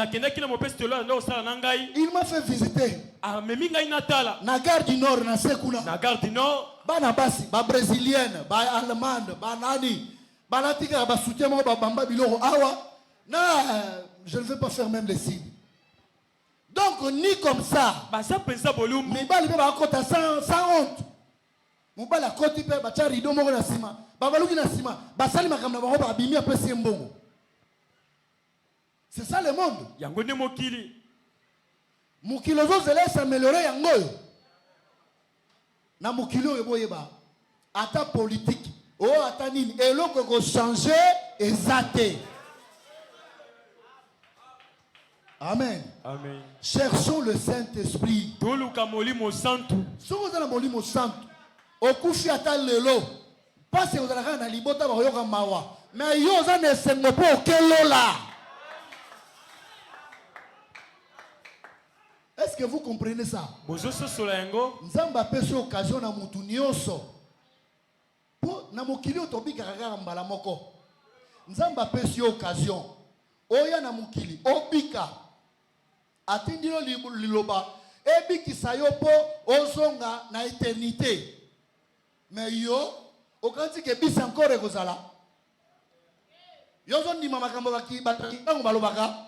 Il m'a fait visiter. Na gare du Nord, na Sekuna. Na gare du Nord. Bana basi, ba brésilienne, ba allemande, ba nani, ba natika, ba soutien mo ba bamba biloko awa. Non, je ne veux pas faire même les signes. Donc ni comme ça. Ba ça pensa volume. Mais ba libe ba kota sans honte. Mon ba la koti pe ba cha rido moko na sima. Ba baluki na sima. Ba sali makamna ba ba bimi après siembongo. C'est ça le monde. Yango ne mokili. Mokilo zo zele s'améliorer yango. Na mokilo eboyeba ata politique o ata nini eloko ko changer ezate. Amen. Amen. Cherchons le Saint-Esprit. Toluka molimo santu. Soko za na molimo santu. Okufi ata lelo. Parce que za na libota ba yoka mawa. Mais yo za ne sengo po kelola. Est-ce que vous comprenez ça? Nzamba pesi occasion na mutu nyonso. Po na mokili otobika kaka mbala moko. Nzamba pesi occasion. Oya na mokili obika. Atindilo liloba ebikisa yo po ozonga na éternité. Mais yo okanti ke bisa encore ekozala. Yo zo ndima makambo baki batango balobaka.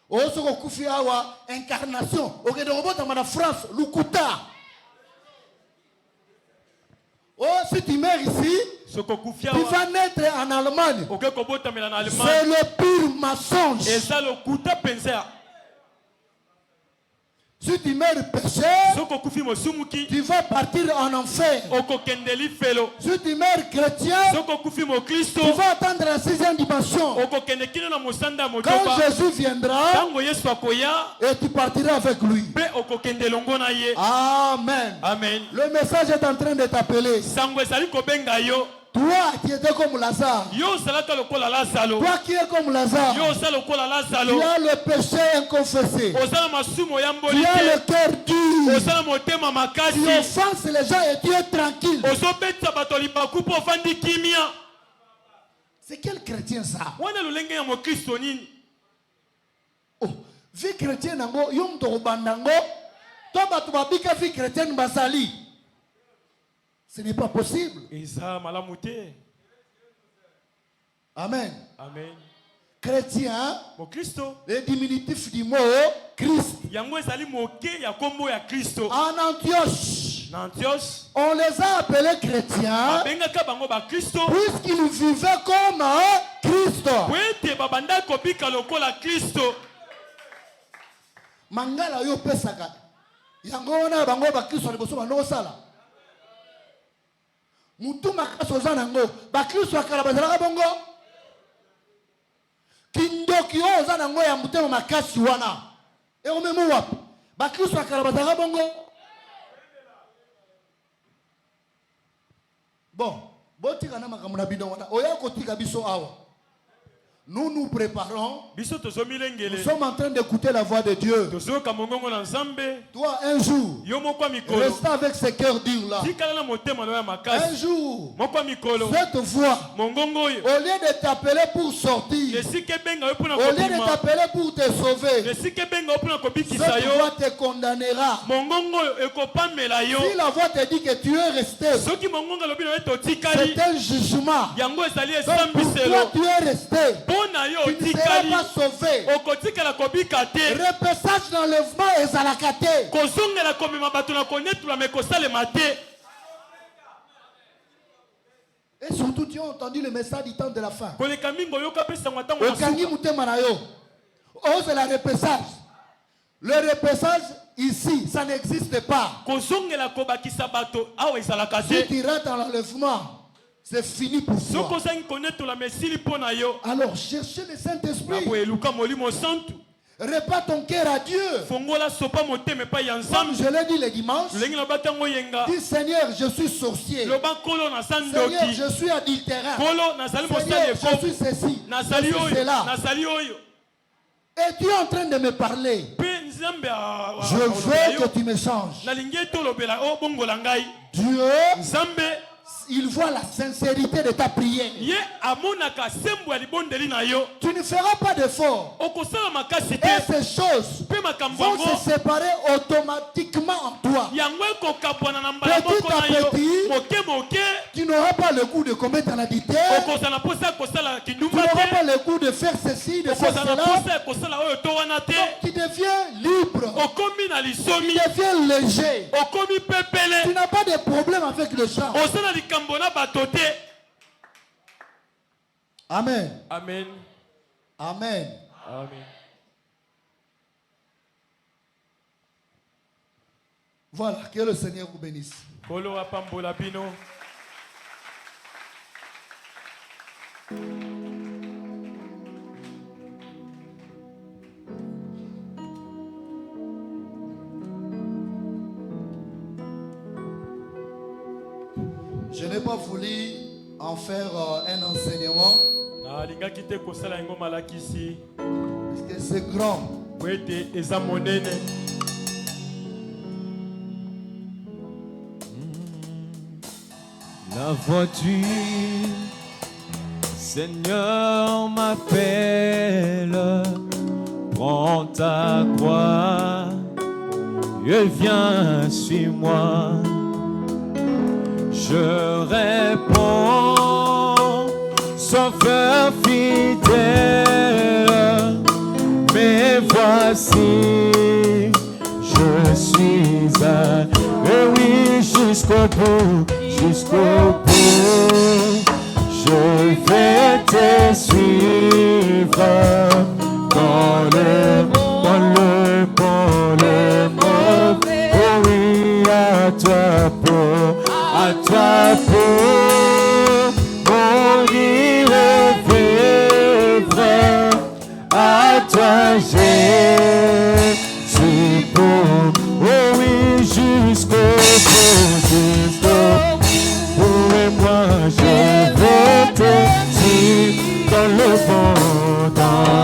Osoko kufi awa incarnation. Ok, de robot en France, Lukuta. Oh, si tu meurs ici, tu vas naître en Allemagne. C'est le pire mensonge. Si tu meurs pécheur, tu vas partir en enfer. Si tu meurs chrétien, tu vas attendre la 6e dimension. Quand Jésus viendra, et tu partiras avec lui. Amen. Amen. Le message est en train de t'appeler. Toi qui étais comme Lazare. Toi qui es comme Lazare. Tu as le péché inconfessé. Tu as le cœur dur. Tu offenses les gens et tu es tranquille. C'est quel chrétien ça? Oh, vie chrétienne nango yom to bandango. To batu babika vie chrétienne basali. Ce n'est pas possible. Amen. Amen. Chrétien, le diminutif du mot Christ. En Antioche, on les a appelés chrétiens puisqu'ils vivaient comme Christ. Mangala yo pesaka. Yango na bango ba Christ liboso bango sala. Mutuma kasoza nango ba Christ akala bazalaka bongo. Kindoki oza nango ya mutema makasi wana. E omemo wapi? Ba Christ akala bazalaka bongo. Bon, nous nous préparons. Nous sommes en train d'écouter la voix de Dieu. Toi, un jour, reste avec ce cœur dur là. Un jour, cette voix, au lieu de t'appeler pour sortir, au lieu de t'appeler pour te sauver, cette voix te condamnera. Si la voix te dit que tu es resté, c'est un jugement. Donc pour toi, tu es resté. Tu ne seras pas sauvé. Repessage d'enlèvement et zalakate. Et surtout, tu as entendu le message du temps de la fin. Ose la repessage. Le repessage ici, ça n'existe pas. Si tu rentres dans l'enlèvement, c'est fini pour toi. Alors cherchez le Saint-Esprit. Répare ton cœur à Dieu. Comme je l'ai dit le dimanche, dis Seigneur, je suis sorcier. Seigneur, je suis adultéraire. Seigneur, je suis ceci, je suis cela. Et tu es en train de me parler. Je veux que tu me changes. Dieu, il voit la sincérité de ta prière. Tu ne feras pas d'effort. Et ces choses vont se séparer automatiquement en toi. Petit à petit, tu n'auras pas le goût de commettre l'adultère. Tu n'auras pas le goût de faire ceci, de faire cela. Tu deviens libre. Tu deviens léger. Tu n'as pas de problème avec le chant. Amen. Amen. Amen. Amen. Voilà, que le Seigneur vous bénisse. Je n'ai pas voulu en faire un enseignement. Parce que c'est grand. La voiture, Seigneur m'appelle, prends ta croix et viens sur moi. Je réponds, Sauveur fidèle, mais voici, je suis à, et oui, jusqu'au bout, je vais te suivre dans le bon, le mauvais, oh oui, à toi pour mourir et vivre, à toi Jésus pour, oh oui, jusqu'au bout, et moi je vais te suivre dans le bon, dans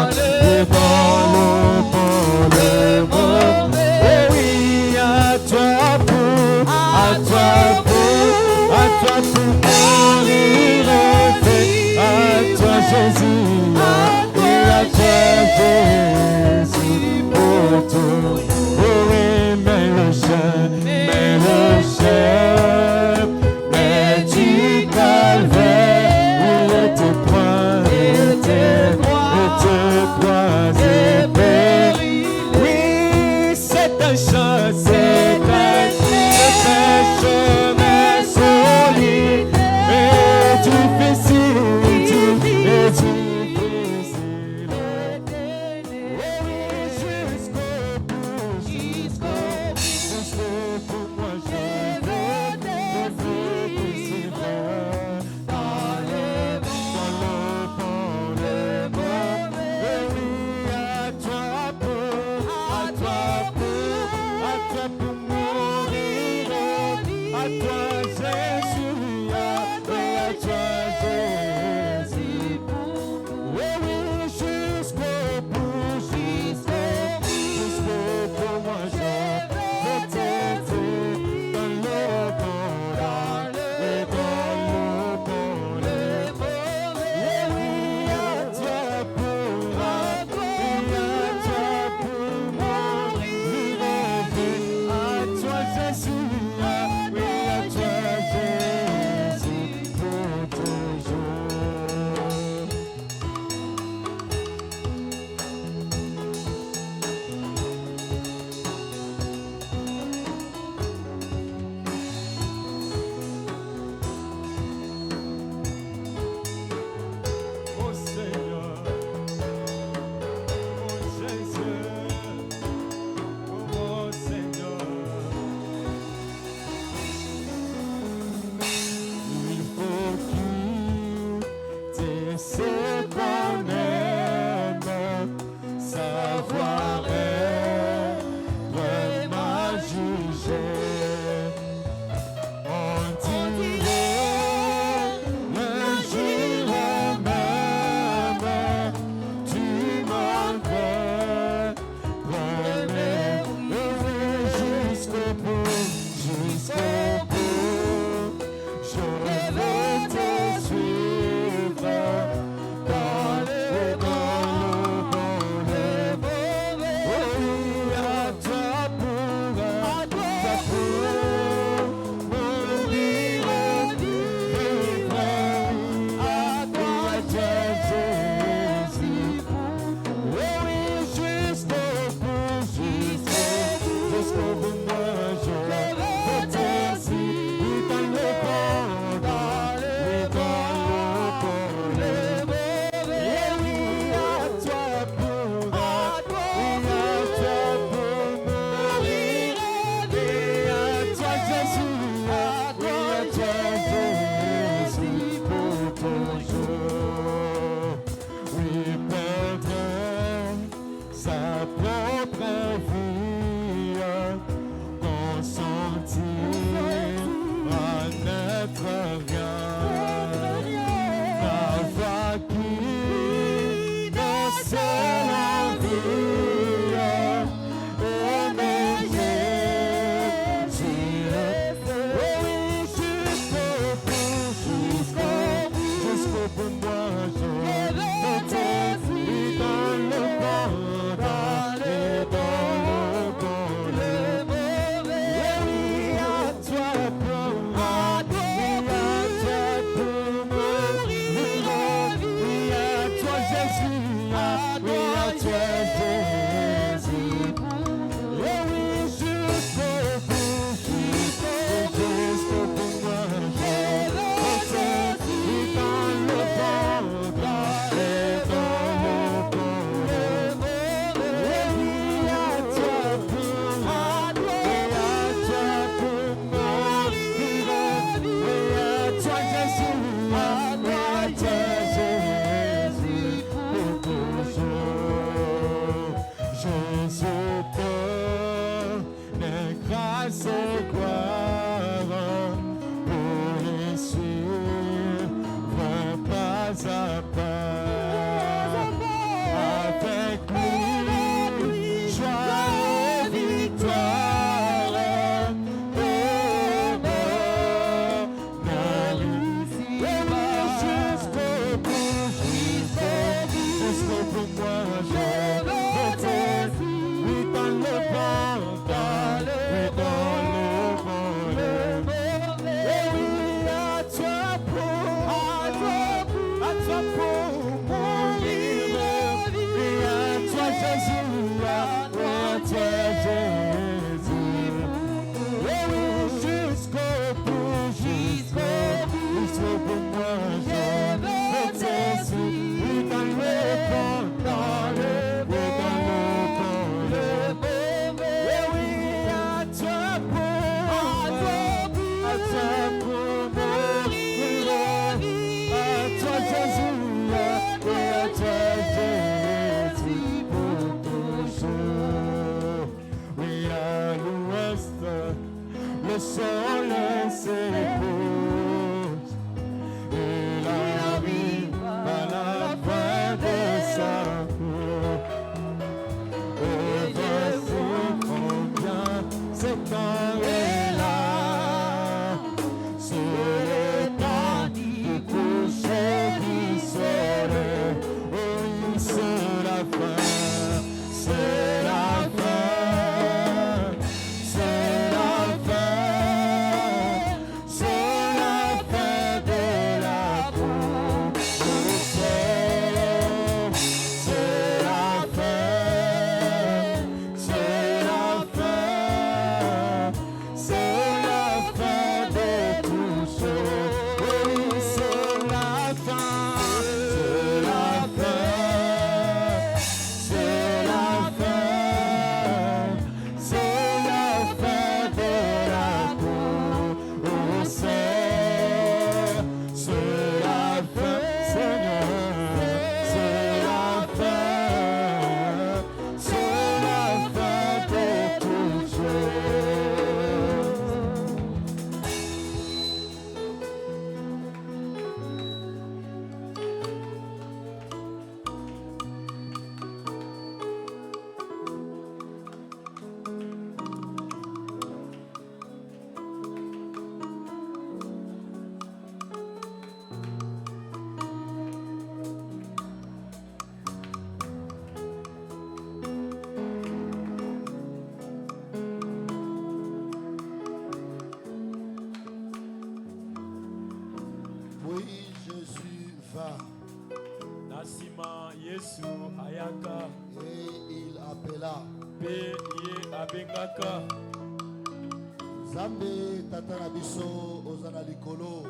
Zambe tata na biso ozana likolo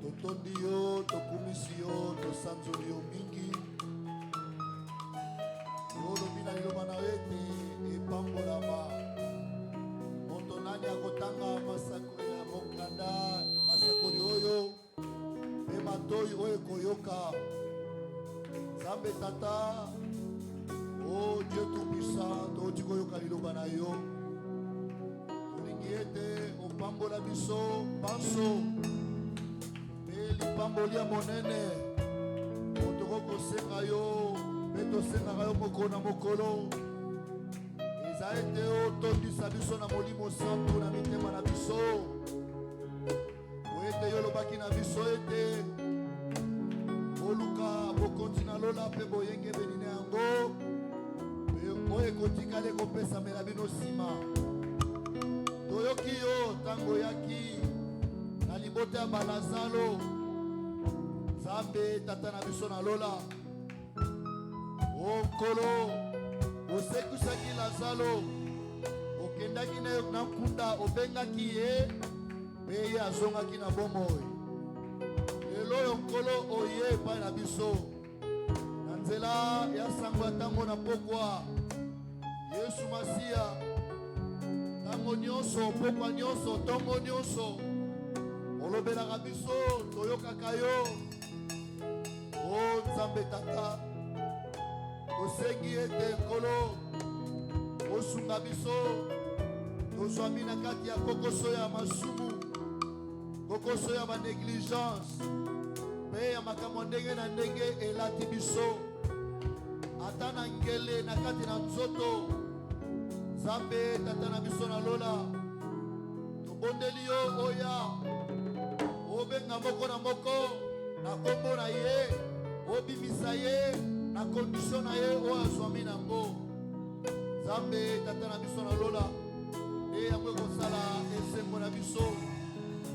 totondi yo tokumisi yo tosanzoli yo mingi olobi na liloba na yo ete epambolama moto nani akotanga masakoli ya mokanda masakoli oyo mpe matoyi oyo ekoyoka Zambe tata oh Dieu tout-puissant toti koyoka liloba na yo ete opambola biso panso mpe lipamboli ya monene otoko kosenga yo mpe tosengaka yo mokolo na mokolo eza ete otondisa biso na molimo santu na mitema na biso po ete yo olobaki na biso ete oluka bokonzi na lola mpe boyenge benine yango mpe oyo ekotikali ekopesamela bino nsima toyoki yo tango yaki na libota ya balazalo Zambe tata na biso na lola o nkolo osekwisaki Lazalo okendaki na nkunda obengaki ye mpe ye azongaki na bomoi lelo oyo nkolo oye epai na biso na nzela ya sango ya ntango na pokwa Yesu Masiya tango nyonso pokwa nyonso ntongo nyonso olobelaka biso toyoka tolingaka yo. O Nzambe Tata, tosengi ete Nkolo osunga biso tozwami na kati ya kokoso ya masumu, kokoso ya banégligence mpe ya makambo ndenge na ndenge elati biso ata na ngele na kati na nzoto. Nzambe Tata na biso na lola tobondeli yo oya obenga moko na moko na kombo na ye, obimisa ye na kondisio na ye oyo azwami nango. Nzambe Tata na biso na lola nde yango ekosala esengo na biso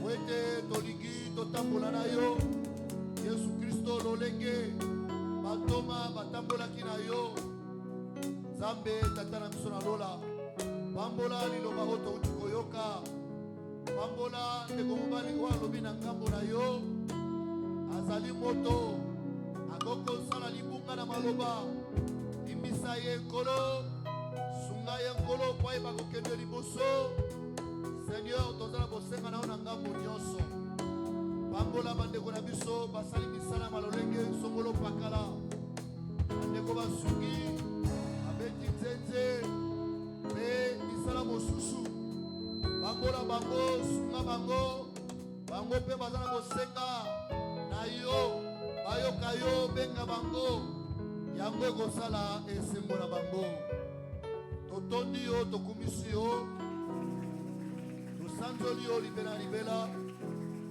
po ete tolingi totambola na yo Yesu Kristo lolenge batoma batambolaki na yo. Nzambe Tata na biso na lola pambola liloba oyo touti koyoka, pambola ndeko mobali oyo alobi na ngambo na yo azali moto akokosala libunga na maloba. Limbisa ye Nkolo, sunga ye Nkolo po ayeba kokende liboso. Seigneur, tozala kosenga na yo na ngambo nyonso. Pambola bandeko na biso basali misala malolenge songolo pakala, bandeko basungi abeti nzenze mpe misala mosusu. Pambola bango, sunga bango, bango mpe bazala kosenga na yo, bayoka yo, benga bango, yango ekosala esengo na bango. Totondi yo, tokumisi yo, tosanzoli yo libela libela,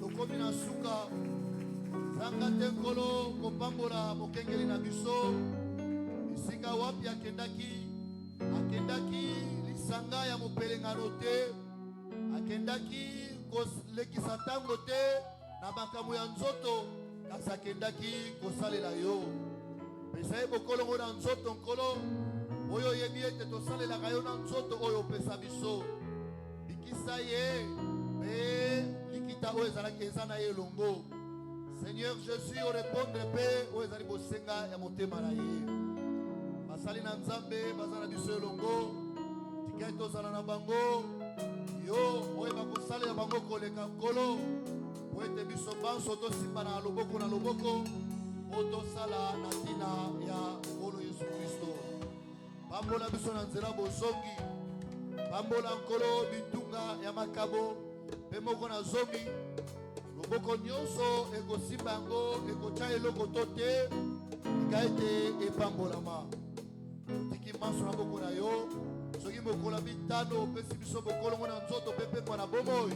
tokomi na suka. Zanga te Nkolo kopambola mokengeli na biso esika wapi akendaki lisanga ya mopelengano te, akendaki kolekisa ntango te na makambo ya nzoto, kasi akendaki kosalela yo. Pesa ye bokolongo na nzoto Nkolo oyo oyebi ete tosalelaka yo na nzoto oyo opesa biso. Bikisa ye mpe likita oyo ezalaki eza na ye elongo. Seigneur Jésus orépondre mpe oyo ezali bosenga ya motema na ye. Basali na Nzambe baza na biso elongo, tika ete ozala na bango yo oyeba kosalela bango koleka Nkolo po ete biso banso tosimba na loboko o tosala na ntina ya Nkolo Yesu Kristo. Pambola biso na nzela bozongi, pambola Nkolo bitunga ya makabo mpe moko na zongi. Loboko nyonso ekosimba yango ekotya eloko to te, tika ete epambolama. Tiki maso na boko na yo, soki mokolo bitano opesi biso bokolongo na nzoto mpe pembo na bomoi,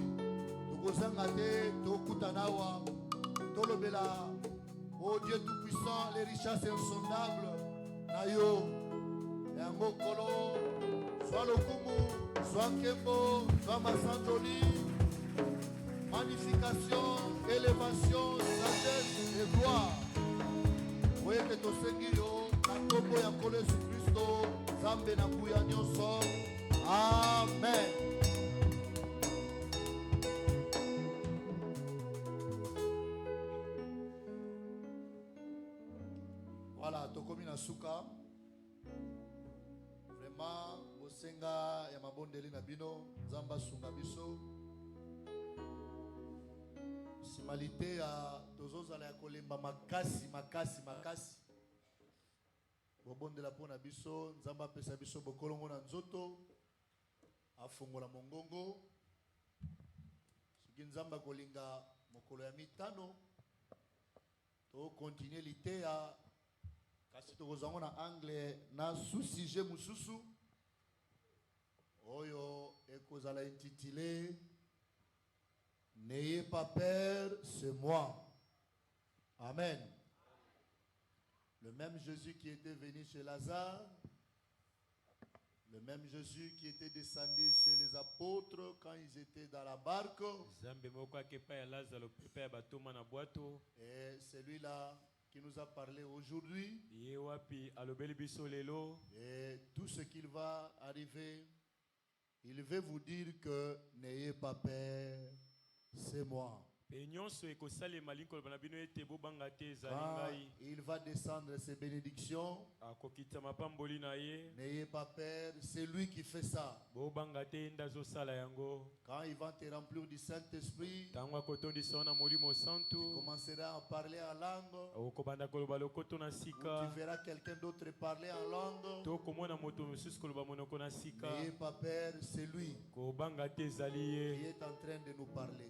tokozanga te tokutana awa tolobela ô Dieu tout-puissant les richesses insondables na yo. Yango Nkolo, soit lokumu, soit nkembo, soit masanjoli, magnification, élévation, sagesse et gloire. Oye que tosengi yo na kombo ya Nkolo Yesu Kristo, Nzambe na nguya nyonso. Amen. Voilà, tokomi na suka. Vraiment, bosenga ya mabondeli na bino, Nzamba sunga biso. Simalité ya tozozala ya kolemba makasi. Bobondela pona biso, Nzamba pesa biso bokolongo na nzoto, afongola mongongo. Soki Nzamba kolinga mokolo ya mitano, to continuer liteya kasi tokozango na anglais na sous-sujet mususu oyo ekozala intitulé N'ayez pas peur, c'est moi. Amen. Le même Jésus qui était venu chez Lazare, le même Jésus qui était descendu chez les apôtres quand ils étaient dans la barque, et celui-là qui nous a parlé aujourd'hui, et tout ce qu'il va arriver, il veut vous dire que n'ayez pas peur, c'est moi. Quand il va descendre ses bénédictions, n'ayez pas peur, c'est lui qui fait ça. Quand il va te remplir du Saint-Esprit, tu commenceras parler en langue. Tu verras quelqu'un d'autre parler en langue. N'ayez pas peur, c'est lui qui est en train de nous parler.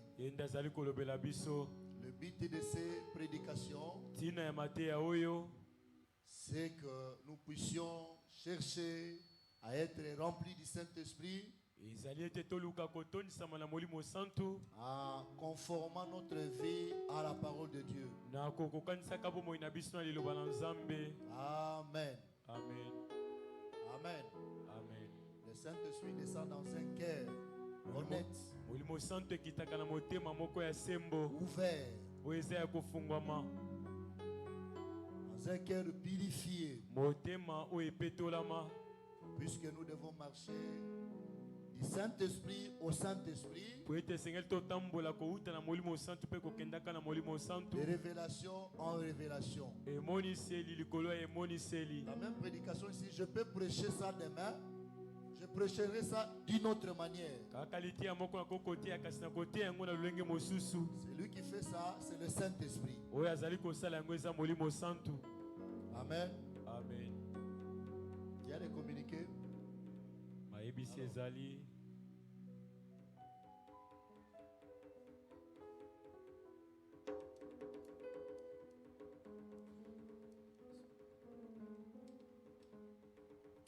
Le but de ces prédications, c'est que nous puissions chercher à être remplis du Saint-Esprit, en conformant notre vie à la parole de Dieu. Amen. Amen. Amen. Amen. Le Saint-Esprit descend dans un cœur honnête, ouvert, dans un cœur purifié, puisque nous devons marcher du Saint-Esprit au Saint-Esprit, de révélation en révélation. La même prédication ici, je peux prêcher ça demain, je prêcherai ça d'une autre manière. C'est lui qui fait ça, c'est le Saint-Esprit. Amen. Amen. Il y a des communiqués.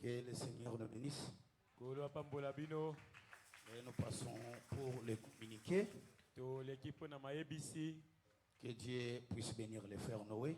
Que le Seigneur nous bénisse. Et nous passons pour les communiqués. Que Dieu puisse bénir les frères Noé.